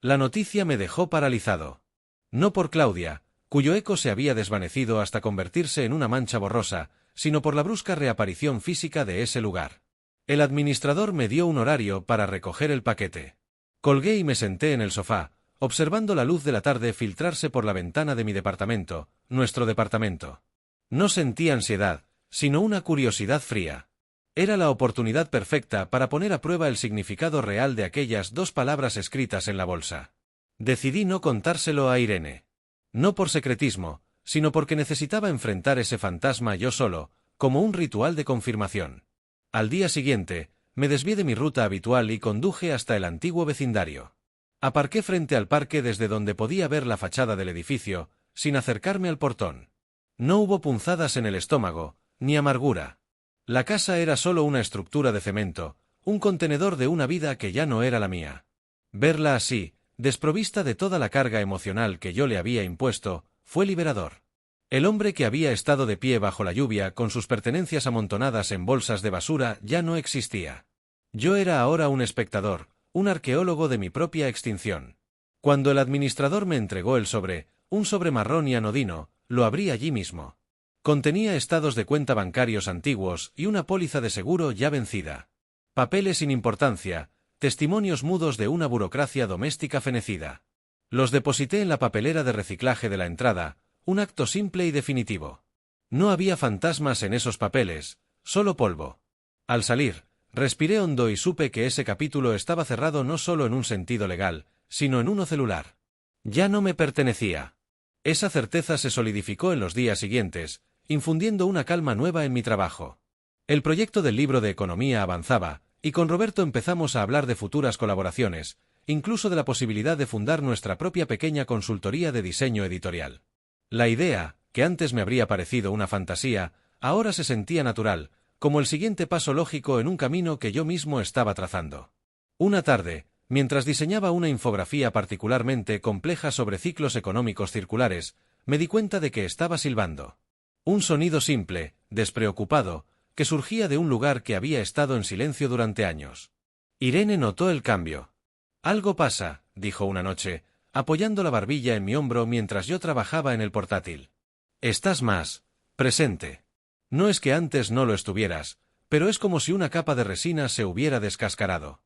La noticia me dejó paralizado. No por Claudia, cuyo eco se había desvanecido hasta convertirse en una mancha borrosa, sino por la brusca reaparición física de ese lugar. El administrador me dio un horario para recoger el paquete. Colgué y me senté en el sofá, observando la luz de la tarde filtrarse por la ventana de mi departamento, nuestro departamento. No sentí ansiedad, sino una curiosidad fría. Era la oportunidad perfecta para poner a prueba el significado real de aquellas 2 palabras escritas en la bolsa. Decidí no contárselo a Irene. No por secretismo, sino porque necesitaba enfrentar ese fantasma yo solo, como un ritual de confirmación. Al día siguiente, me desvié de mi ruta habitual y conduje hasta el antiguo vecindario. Aparqué frente al parque desde donde podía ver la fachada del edificio, sin acercarme al portón. No hubo punzadas en el estómago, ni amargura. La casa era solo una estructura de cemento, un contenedor de una vida que ya no era la mía. Verla así, desprovista de toda la carga emocional que yo le había impuesto, fue liberador. El hombre que había estado de pie bajo la lluvia con sus pertenencias amontonadas en bolsas de basura ya no existía. Yo era ahora un espectador, un arqueólogo de mi propia extinción. Cuando el administrador me entregó el sobre, un sobre marrón y anodino, lo abrí allí mismo. Contenía estados de cuenta bancarios antiguos y una póliza de seguro ya vencida. Papeles sin importancia, testimonios mudos de una burocracia doméstica fenecida. Los deposité en la papelera de reciclaje de la entrada, un acto simple y definitivo. No había fantasmas en esos papeles, solo polvo. Al salir, respiré hondo y supe que ese capítulo estaba cerrado no solo en un sentido legal, sino en uno celular. Ya no me pertenecía. Esa certeza se solidificó en los días siguientes, infundiendo una calma nueva en mi trabajo. El proyecto del libro de economía avanzaba, y con Roberto empezamos a hablar de futuras colaboraciones, incluso de la posibilidad de fundar nuestra propia pequeña consultoría de diseño editorial. La idea, que antes me habría parecido una fantasía, ahora se sentía natural, como el siguiente paso lógico en un camino que yo mismo estaba trazando. Una tarde, mientras diseñaba una infografía particularmente compleja sobre ciclos económicos circulares, me di cuenta de que estaba silbando. Un sonido simple, despreocupado, que surgía de un lugar que había estado en silencio durante años. Irene notó el cambio. «Algo pasa», dijo una noche, apoyando la barbilla en mi hombro mientras yo trabajaba en el portátil. «Estás más presente. No es que antes no lo estuvieras, pero es como si una capa de resina se hubiera descascarado».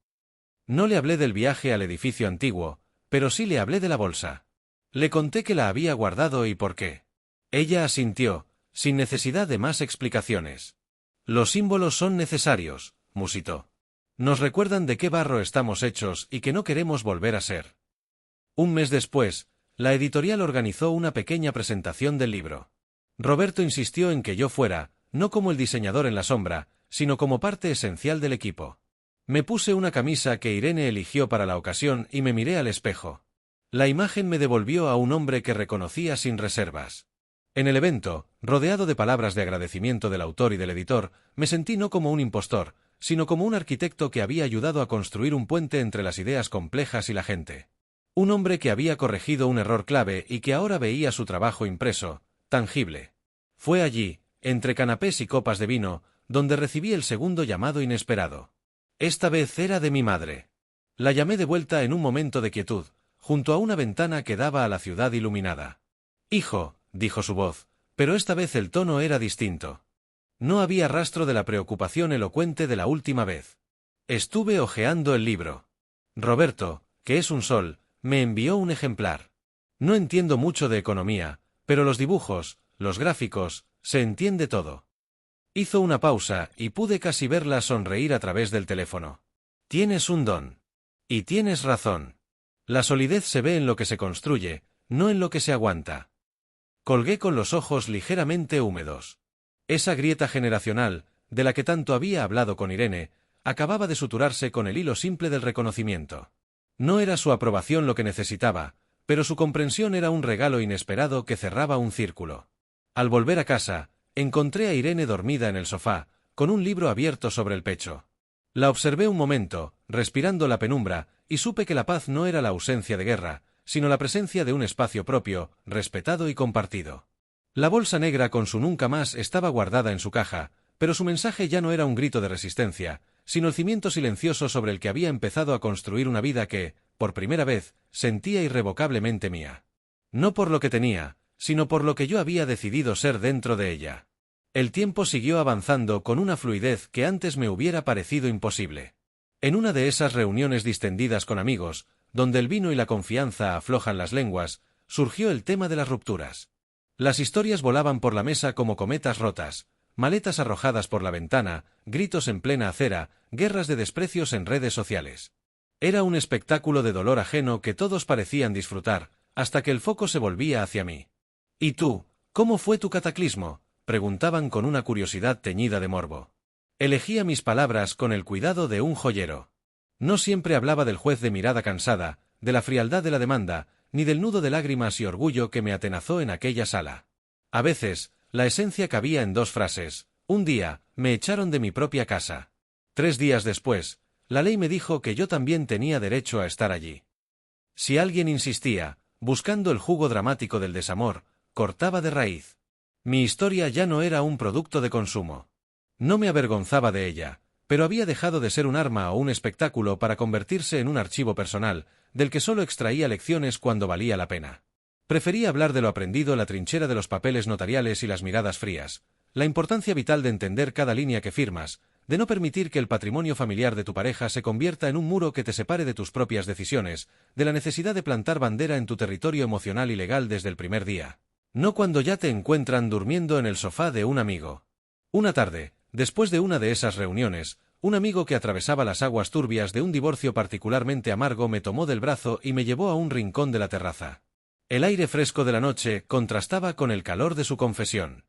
No le hablé del viaje al edificio antiguo, pero sí le hablé de la bolsa. Le conté que la había guardado y por qué. Ella asintió, sin necesidad de más explicaciones. «Los símbolos son necesarios», musitó. «Nos recuerdan de qué barro estamos hechos y que no queremos volver a ser». Un mes después, la editorial organizó una pequeña presentación del libro. Roberto insistió en que yo fuera, no como el diseñador en la sombra, sino como parte esencial del equipo. Me puse una camisa que Irene eligió para la ocasión y me miré al espejo. La imagen me devolvió a un hombre que reconocía sin reservas. En el evento, rodeado de palabras de agradecimiento del autor y del editor, me sentí no como un impostor, sino como un arquitecto que había ayudado a construir un puente entre las ideas complejas y la gente. Un hombre que había corregido un error clave y que ahora veía su trabajo impreso, tangible. Fue allí, entre canapés y copas de vino, donde recibí el segundo llamado inesperado. Esta vez era de mi madre. La llamé de vuelta en un momento de quietud, junto a una ventana que daba a la ciudad iluminada. «Hijo», dijo su voz, pero esta vez el tono era distinto. No había rastro de la preocupación elocuente de la última vez. Estuve hojeando el libro. Roberto, que es un sol, me envió un ejemplar. No entiendo mucho de economía, pero los dibujos, los gráficos, se entiende todo. Hizo una pausa y pude casi verla sonreír a través del teléfono. «Tienes un don. Y tienes razón. La solidez se ve en lo que se construye, no en lo que se aguanta». Colgué con los ojos ligeramente húmedos. Esa grieta generacional, de la que tanto había hablado con Irene, acababa de suturarse con el hilo simple del reconocimiento. No era su aprobación lo que necesitaba, pero su comprensión era un regalo inesperado que cerraba un círculo. Al volver a casa, encontré a Irene dormida en el sofá, con un libro abierto sobre el pecho. La observé un momento, respirando la penumbra, y supe que la paz no era la ausencia de guerra, sino la presencia de un espacio propio, respetado y compartido. La bolsa negra con su nunca más estaba guardada en su caja, pero su mensaje ya no era un grito de resistencia, sino el cimiento silencioso sobre el que había empezado a construir una vida que, por primera vez, sentía irrevocablemente mía. No por lo que tenía, sino por lo que yo había decidido ser dentro de ella. El tiempo siguió avanzando con una fluidez que antes me hubiera parecido imposible. En una de esas reuniones distendidas con amigos, donde el vino y la confianza aflojan las lenguas, surgió el tema de las rupturas. Las historias volaban por la mesa como cometas rotas, maletas arrojadas por la ventana, gritos en plena acera, guerras de desprecios en redes sociales. Era un espectáculo de dolor ajeno que todos parecían disfrutar, hasta que el foco se volvía hacia mí. ¿Y tú, cómo fue tu cataclismo?, preguntaban con una curiosidad teñida de morbo. Elegía mis palabras con el cuidado de un joyero. No siempre hablaba del juez de mirada cansada, de la frialdad de la demanda, ni del nudo de lágrimas y orgullo que me atenazó en aquella sala. A veces, la esencia cabía en dos frases. Un día, me echaron de mi propia casa. 3 días después, la ley me dijo que yo también tenía derecho a estar allí. Si alguien insistía, buscando el jugo dramático del desamor, cortaba de raíz. Mi historia ya no era un producto de consumo. No me avergonzaba de ella, pero había dejado de ser un arma o un espectáculo para convertirse en un archivo personal, del que solo extraía lecciones cuando valía la pena. Prefería hablar de lo aprendido en la trinchera de los papeles notariales y las miradas frías, la importancia vital de entender cada línea que firmas, de no permitir que el patrimonio familiar de tu pareja se convierta en un muro que te separe de tus propias decisiones, de la necesidad de plantar bandera en tu territorio emocional y legal desde el primer día. No cuando ya te encuentran durmiendo en el sofá de un amigo. Una tarde, después de una de esas reuniones, un amigo que atravesaba las aguas turbias de un divorcio particularmente amargo me tomó del brazo y me llevó a un rincón de la terraza. El aire fresco de la noche contrastaba con el calor de su confesión.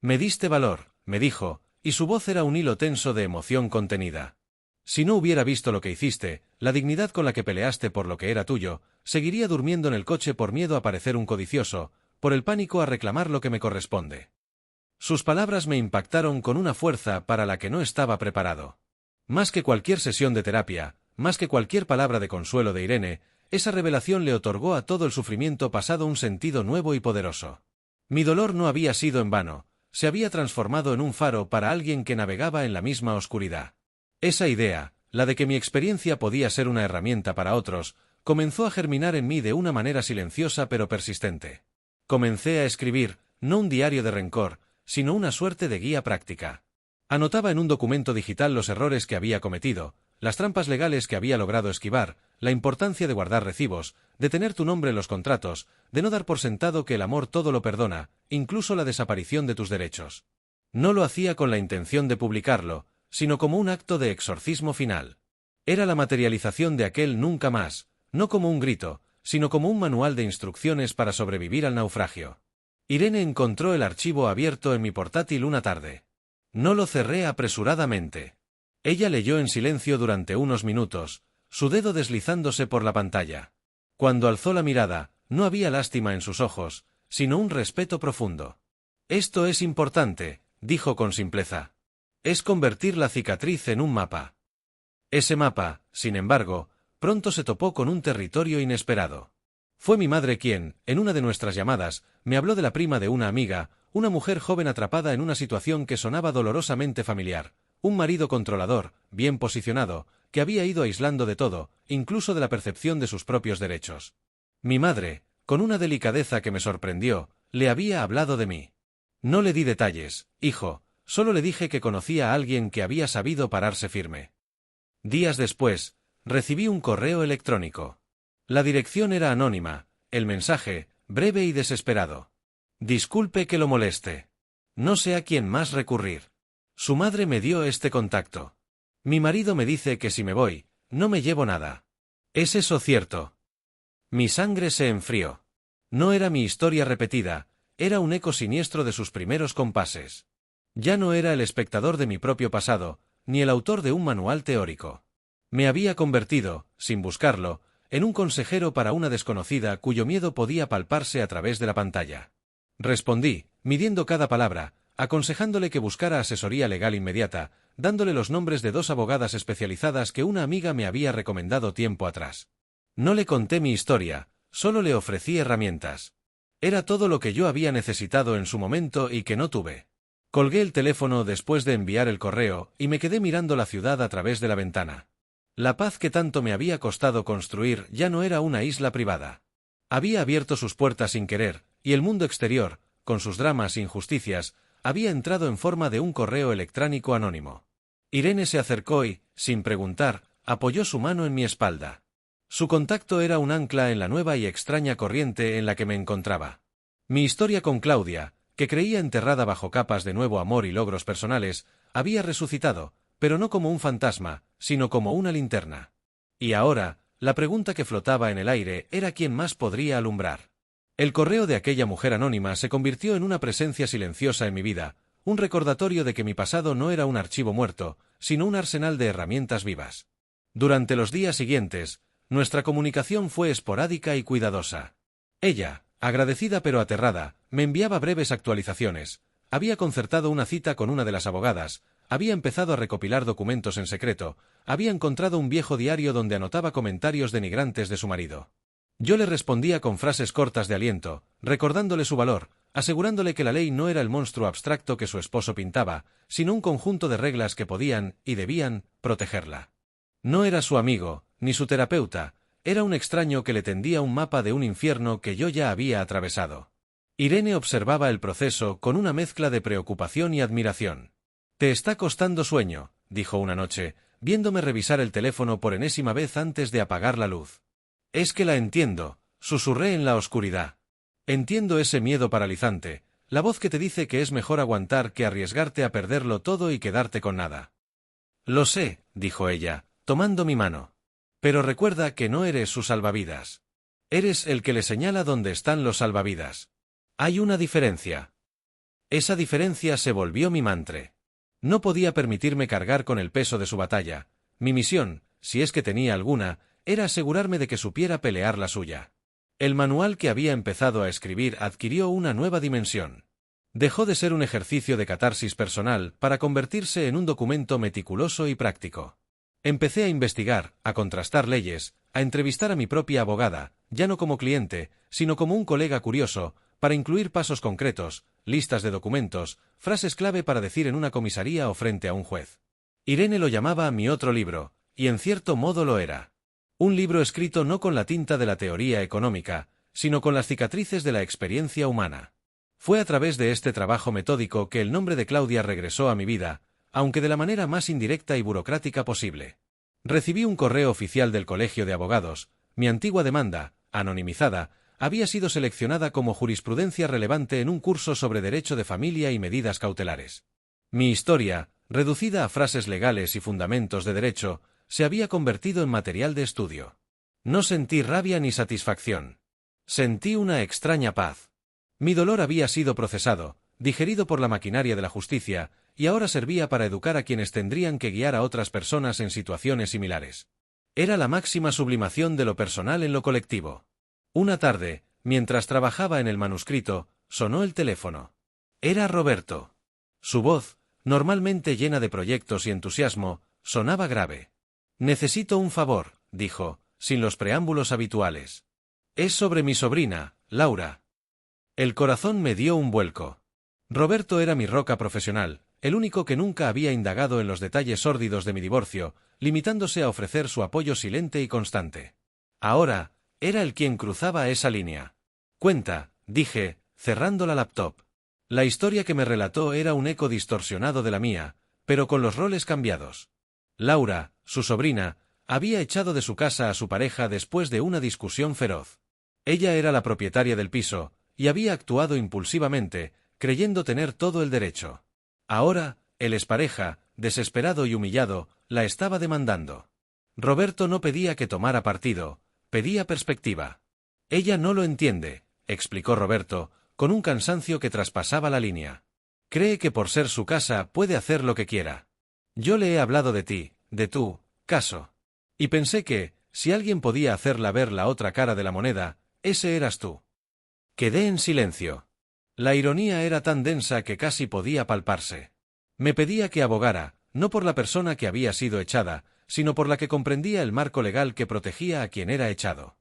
«Me diste valor», me dijo, y su voz era un hilo tenso de emoción contenida. «Si no hubiera visto lo que hiciste, la dignidad con la que peleaste por lo que era tuyo, seguiría durmiendo en el coche por miedo a parecer un codicioso, por el pánico a reclamar lo que me corresponde». Sus palabras me impactaron con una fuerza para la que no estaba preparado. Más que cualquier sesión de terapia, más que cualquier palabra de consuelo de Irene, esa revelación le otorgó a todo el sufrimiento pasado un sentido nuevo y poderoso. Mi dolor no había sido en vano, se había transformado en un faro para alguien que navegaba en la misma oscuridad. Esa idea, la de que mi experiencia podía ser una herramienta para otros, comenzó a germinar en mí de una manera silenciosa pero persistente. Comencé a escribir, no un diario de rencor, sino una suerte de guía práctica. Anotaba en un documento digital los errores que había cometido, las trampas legales que había logrado esquivar, la importancia de guardar recibos, de tener tu nombre en los contratos, de no dar por sentado que el amor todo lo perdona, incluso la desaparición de tus derechos. No lo hacía con la intención de publicarlo, sino como un acto de exorcismo final. Era la materialización de aquel nunca más, no como un grito, sino como un manual de instrucciones para sobrevivir al naufragio. Irene encontró el archivo abierto en mi portátil una tarde. No lo cerré apresuradamente. Ella leyó en silencio durante unos minutos, su dedo deslizándose por la pantalla. Cuando alzó la mirada, no había lástima en sus ojos, sino un respeto profundo. «Esto es importante», dijo con simpleza. «Es convertir la cicatriz en un mapa». Ese mapa, sin embargo, pronto se topó con un territorio inesperado. Fue mi madre quien, en una de nuestras llamadas, me habló de la prima de una amiga, una mujer joven atrapada en una situación que sonaba dolorosamente familiar, un marido controlador, bien posicionado, que había ido aislando de todo, incluso de la percepción de sus propios derechos. Mi madre, con una delicadeza que me sorprendió, le había hablado de mí. No le di detalles, hijo, solo le dije que conocía a alguien que había sabido pararse firme. Días después, recibí un correo electrónico. La dirección era anónima, el mensaje, breve y desesperado. «Disculpe que lo moleste. No sé a quién más recurrir. Su madre me dio este contacto. Mi marido me dice que si me voy, no me llevo nada. ¿Es eso cierto?» Mi sangre se enfrió. No era mi historia repetida, era un eco siniestro de sus primeros compases. Ya no era el espectador de mi propio pasado, ni el autor de un manual teórico. Me había convertido, sin buscarlo, en un consejero para una desconocida cuyo miedo podía palparse a través de la pantalla. Respondí, midiendo cada palabra, aconsejándole que buscara asesoría legal inmediata, dándole los nombres de 2 abogadas especializadas que una amiga me había recomendado tiempo atrás. No le conté mi historia, solo le ofrecí herramientas. Era todo lo que yo había necesitado en su momento y que no tuve. Colgué el teléfono después de enviar el correo y me quedé mirando la ciudad a través de la ventana. La paz que tanto me había costado construir ya no era una isla privada. Había abierto sus puertas sin querer, y el mundo exterior, con sus dramas e injusticias, había entrado en forma de un correo electrónico anónimo. Irene se acercó y, sin preguntar, apoyó su mano en mi espalda. Su contacto era un ancla en la nueva y extraña corriente en la que me encontraba. Mi historia con Claudia, que creía enterrada bajo capas de nuevo amor y logros personales, había resucitado, pero no como un fantasma, sino como una linterna. Y ahora, la pregunta que flotaba en el aire era quién más podría alumbrar. El correo de aquella mujer anónima se convirtió en una presencia silenciosa en mi vida, un recordatorio de que mi pasado no era un archivo muerto, sino un arsenal de herramientas vivas. Durante los días siguientes, nuestra comunicación fue esporádica y cuidadosa. Ella, agradecida pero aterrada, me enviaba breves actualizaciones. Había concertado una cita con una de las abogadas, había empezado a recopilar documentos en secreto, había encontrado un viejo diario donde anotaba comentarios denigrantes de su marido. Yo le respondía con frases cortas de aliento, recordándole su valor, asegurándole que la ley no era el monstruo abstracto que su esposo pintaba, sino un conjunto de reglas que podían, y debían, protegerla. No era su amigo, ni su terapeuta, era un extraño que le tendía un mapa de un infierno que yo ya había atravesado. Irene observaba el proceso con una mezcla de preocupación y admiración. «Te está costando sueño», dijo una noche, viéndome revisar el teléfono por enésima vez antes de apagar la luz. «Es que la entiendo», susurré en la oscuridad. «Entiendo ese miedo paralizante, la voz que te dice que es mejor aguantar que arriesgarte a perderlo todo y quedarte con nada». «Lo sé», dijo ella, tomando mi mano. «Pero recuerda que no eres su salvavidas. Eres el que le señala dónde están los salvavidas. Hay una diferencia». Esa diferencia se volvió mi mantra. No podía permitirme cargar con el peso de su batalla. Mi misión, si es que tenía alguna, era asegurarme de que supiera pelear la suya. El manual que había empezado a escribir adquirió una nueva dimensión. Dejó de ser un ejercicio de catarsis personal para convertirse en un documento meticuloso y práctico. Empecé a investigar, a contrastar leyes, a entrevistar a mi propia abogada, ya no como cliente, sino como un colega curioso, para incluir pasos concretos, listas de documentos, frases clave para decir en una comisaría o frente a un juez. Irene lo llamaba mi otro libro, y en cierto modo lo era. Un libro escrito no con la tinta de la teoría económica, sino con las cicatrices de la experiencia humana. Fue a través de este trabajo metódico que el nombre de Claudia regresó a mi vida, aunque de la manera más indirecta y burocrática posible. Recibí un correo oficial del Colegio de Abogados. Mi antigua demanda, anonimizada, había sido seleccionada como jurisprudencia relevante en un curso sobre derecho de familia y medidas cautelares. Mi historia, reducida a frases legales y fundamentos de derecho, se había convertido en material de estudio. No sentí rabia ni satisfacción. Sentí una extraña paz. Mi dolor había sido procesado, digerido por la maquinaria de la justicia, y ahora servía para educar a quienes tendrían que guiar a otras personas en situaciones similares. Era la máxima sublimación de lo personal en lo colectivo. Una tarde, mientras trabajaba en el manuscrito, sonó el teléfono. Era Roberto. Su voz, normalmente llena de proyectos y entusiasmo, sonaba grave. «Necesito un favor», dijo, sin los preámbulos habituales. «Es sobre mi sobrina, Laura». El corazón me dio un vuelco. Roberto era mi roca profesional, el único que nunca había indagado en los detalles sórdidos de mi divorcio, limitándose a ofrecer su apoyo silente y constante. Ahora, era el quien cruzaba esa línea. «Cuenta», dije, cerrando la laptop. La historia que me relató era un eco distorsionado de la mía, pero con los roles cambiados. Laura, su sobrina, había echado de su casa a su pareja después de una discusión feroz. Ella era la propietaria del piso, y había actuado impulsivamente, creyendo tener todo el derecho. Ahora, el expareja, desesperado y humillado, la estaba demandando. Roberto no pedía que tomara partido, pedía perspectiva. «Ella no lo entiende», explicó Roberto, con un cansancio que traspasaba la línea. Cree que por ser su casa puede hacer lo que quiera. Yo le he hablado de ti, de tu caso. Y pensé que, si alguien podía hacerla ver la otra cara de la moneda, ese eras tú. Quedé en silencio. La ironía era tan densa que casi podía palparse. Me pedía que abogara, no por la persona que había sido echada, sino por la que comprendía el marco legal que protegía a quien era echado.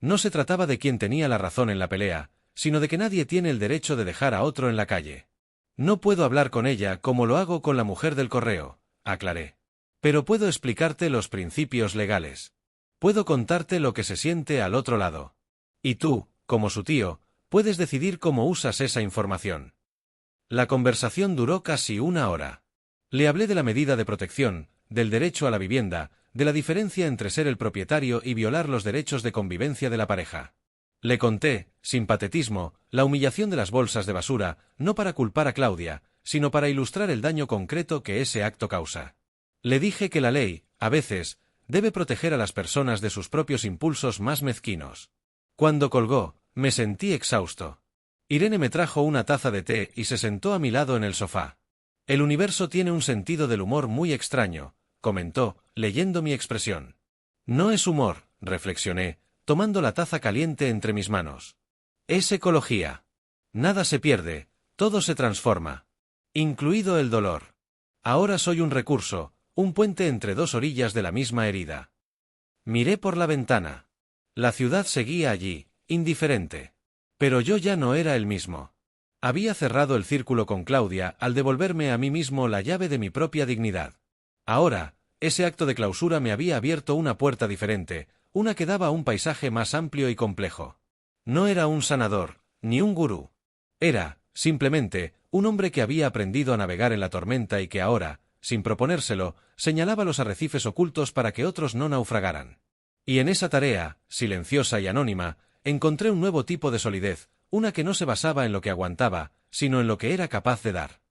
No se trataba de quien tenía la razón en la pelea, sino de que nadie tiene el derecho de dejar a otro en la calle. No puedo hablar con ella como lo hago con la mujer del correo, aclaré. Pero puedo explicarte los principios legales. Puedo contarte lo que se siente al otro lado. Y tú, como su tío, puedes decidir cómo usas esa información. La conversación duró casi una hora. Le hablé de la medida de protección, del derecho a la vivienda, de la diferencia entre ser el propietario y violar los derechos de convivencia de la pareja. Le conté, sin patetismo, la humillación de las bolsas de basura, no para culpar a Claudia, sino para ilustrar el daño concreto que ese acto causa. Le dije que la ley, a veces, debe proteger a las personas de sus propios impulsos más mezquinos. Cuando colgó, me sentí exhausto. Irene me trajo una taza de té y se sentó a mi lado en el sofá. El universo tiene un sentido del humor muy extraño, comentó, leyendo mi expresión. No es humor, reflexioné, tomando la taza caliente entre mis manos. Es ecología. Nada se pierde, todo se transforma. Incluido el dolor. Ahora soy un recurso, un puente entre dos orillas de la misma herida. Miré por la ventana. La ciudad seguía allí, indiferente. Pero yo ya no era el mismo. Había cerrado el círculo con Claudia al devolverme a mí mismo la llave de mi propia dignidad. Ahora, ese acto de clausura me había abierto una puerta diferente, una que daba a un paisaje más amplio y complejo. No era un sanador, ni un gurú. Era, simplemente, un hombre que había aprendido a navegar en la tormenta y que ahora, sin proponérselo, señalaba los arrecifes ocultos para que otros no naufragaran. Y en esa tarea, silenciosa y anónima, encontré un nuevo tipo de solidez, una que no se basaba en lo que aguantaba, sino en lo que era capaz de dar.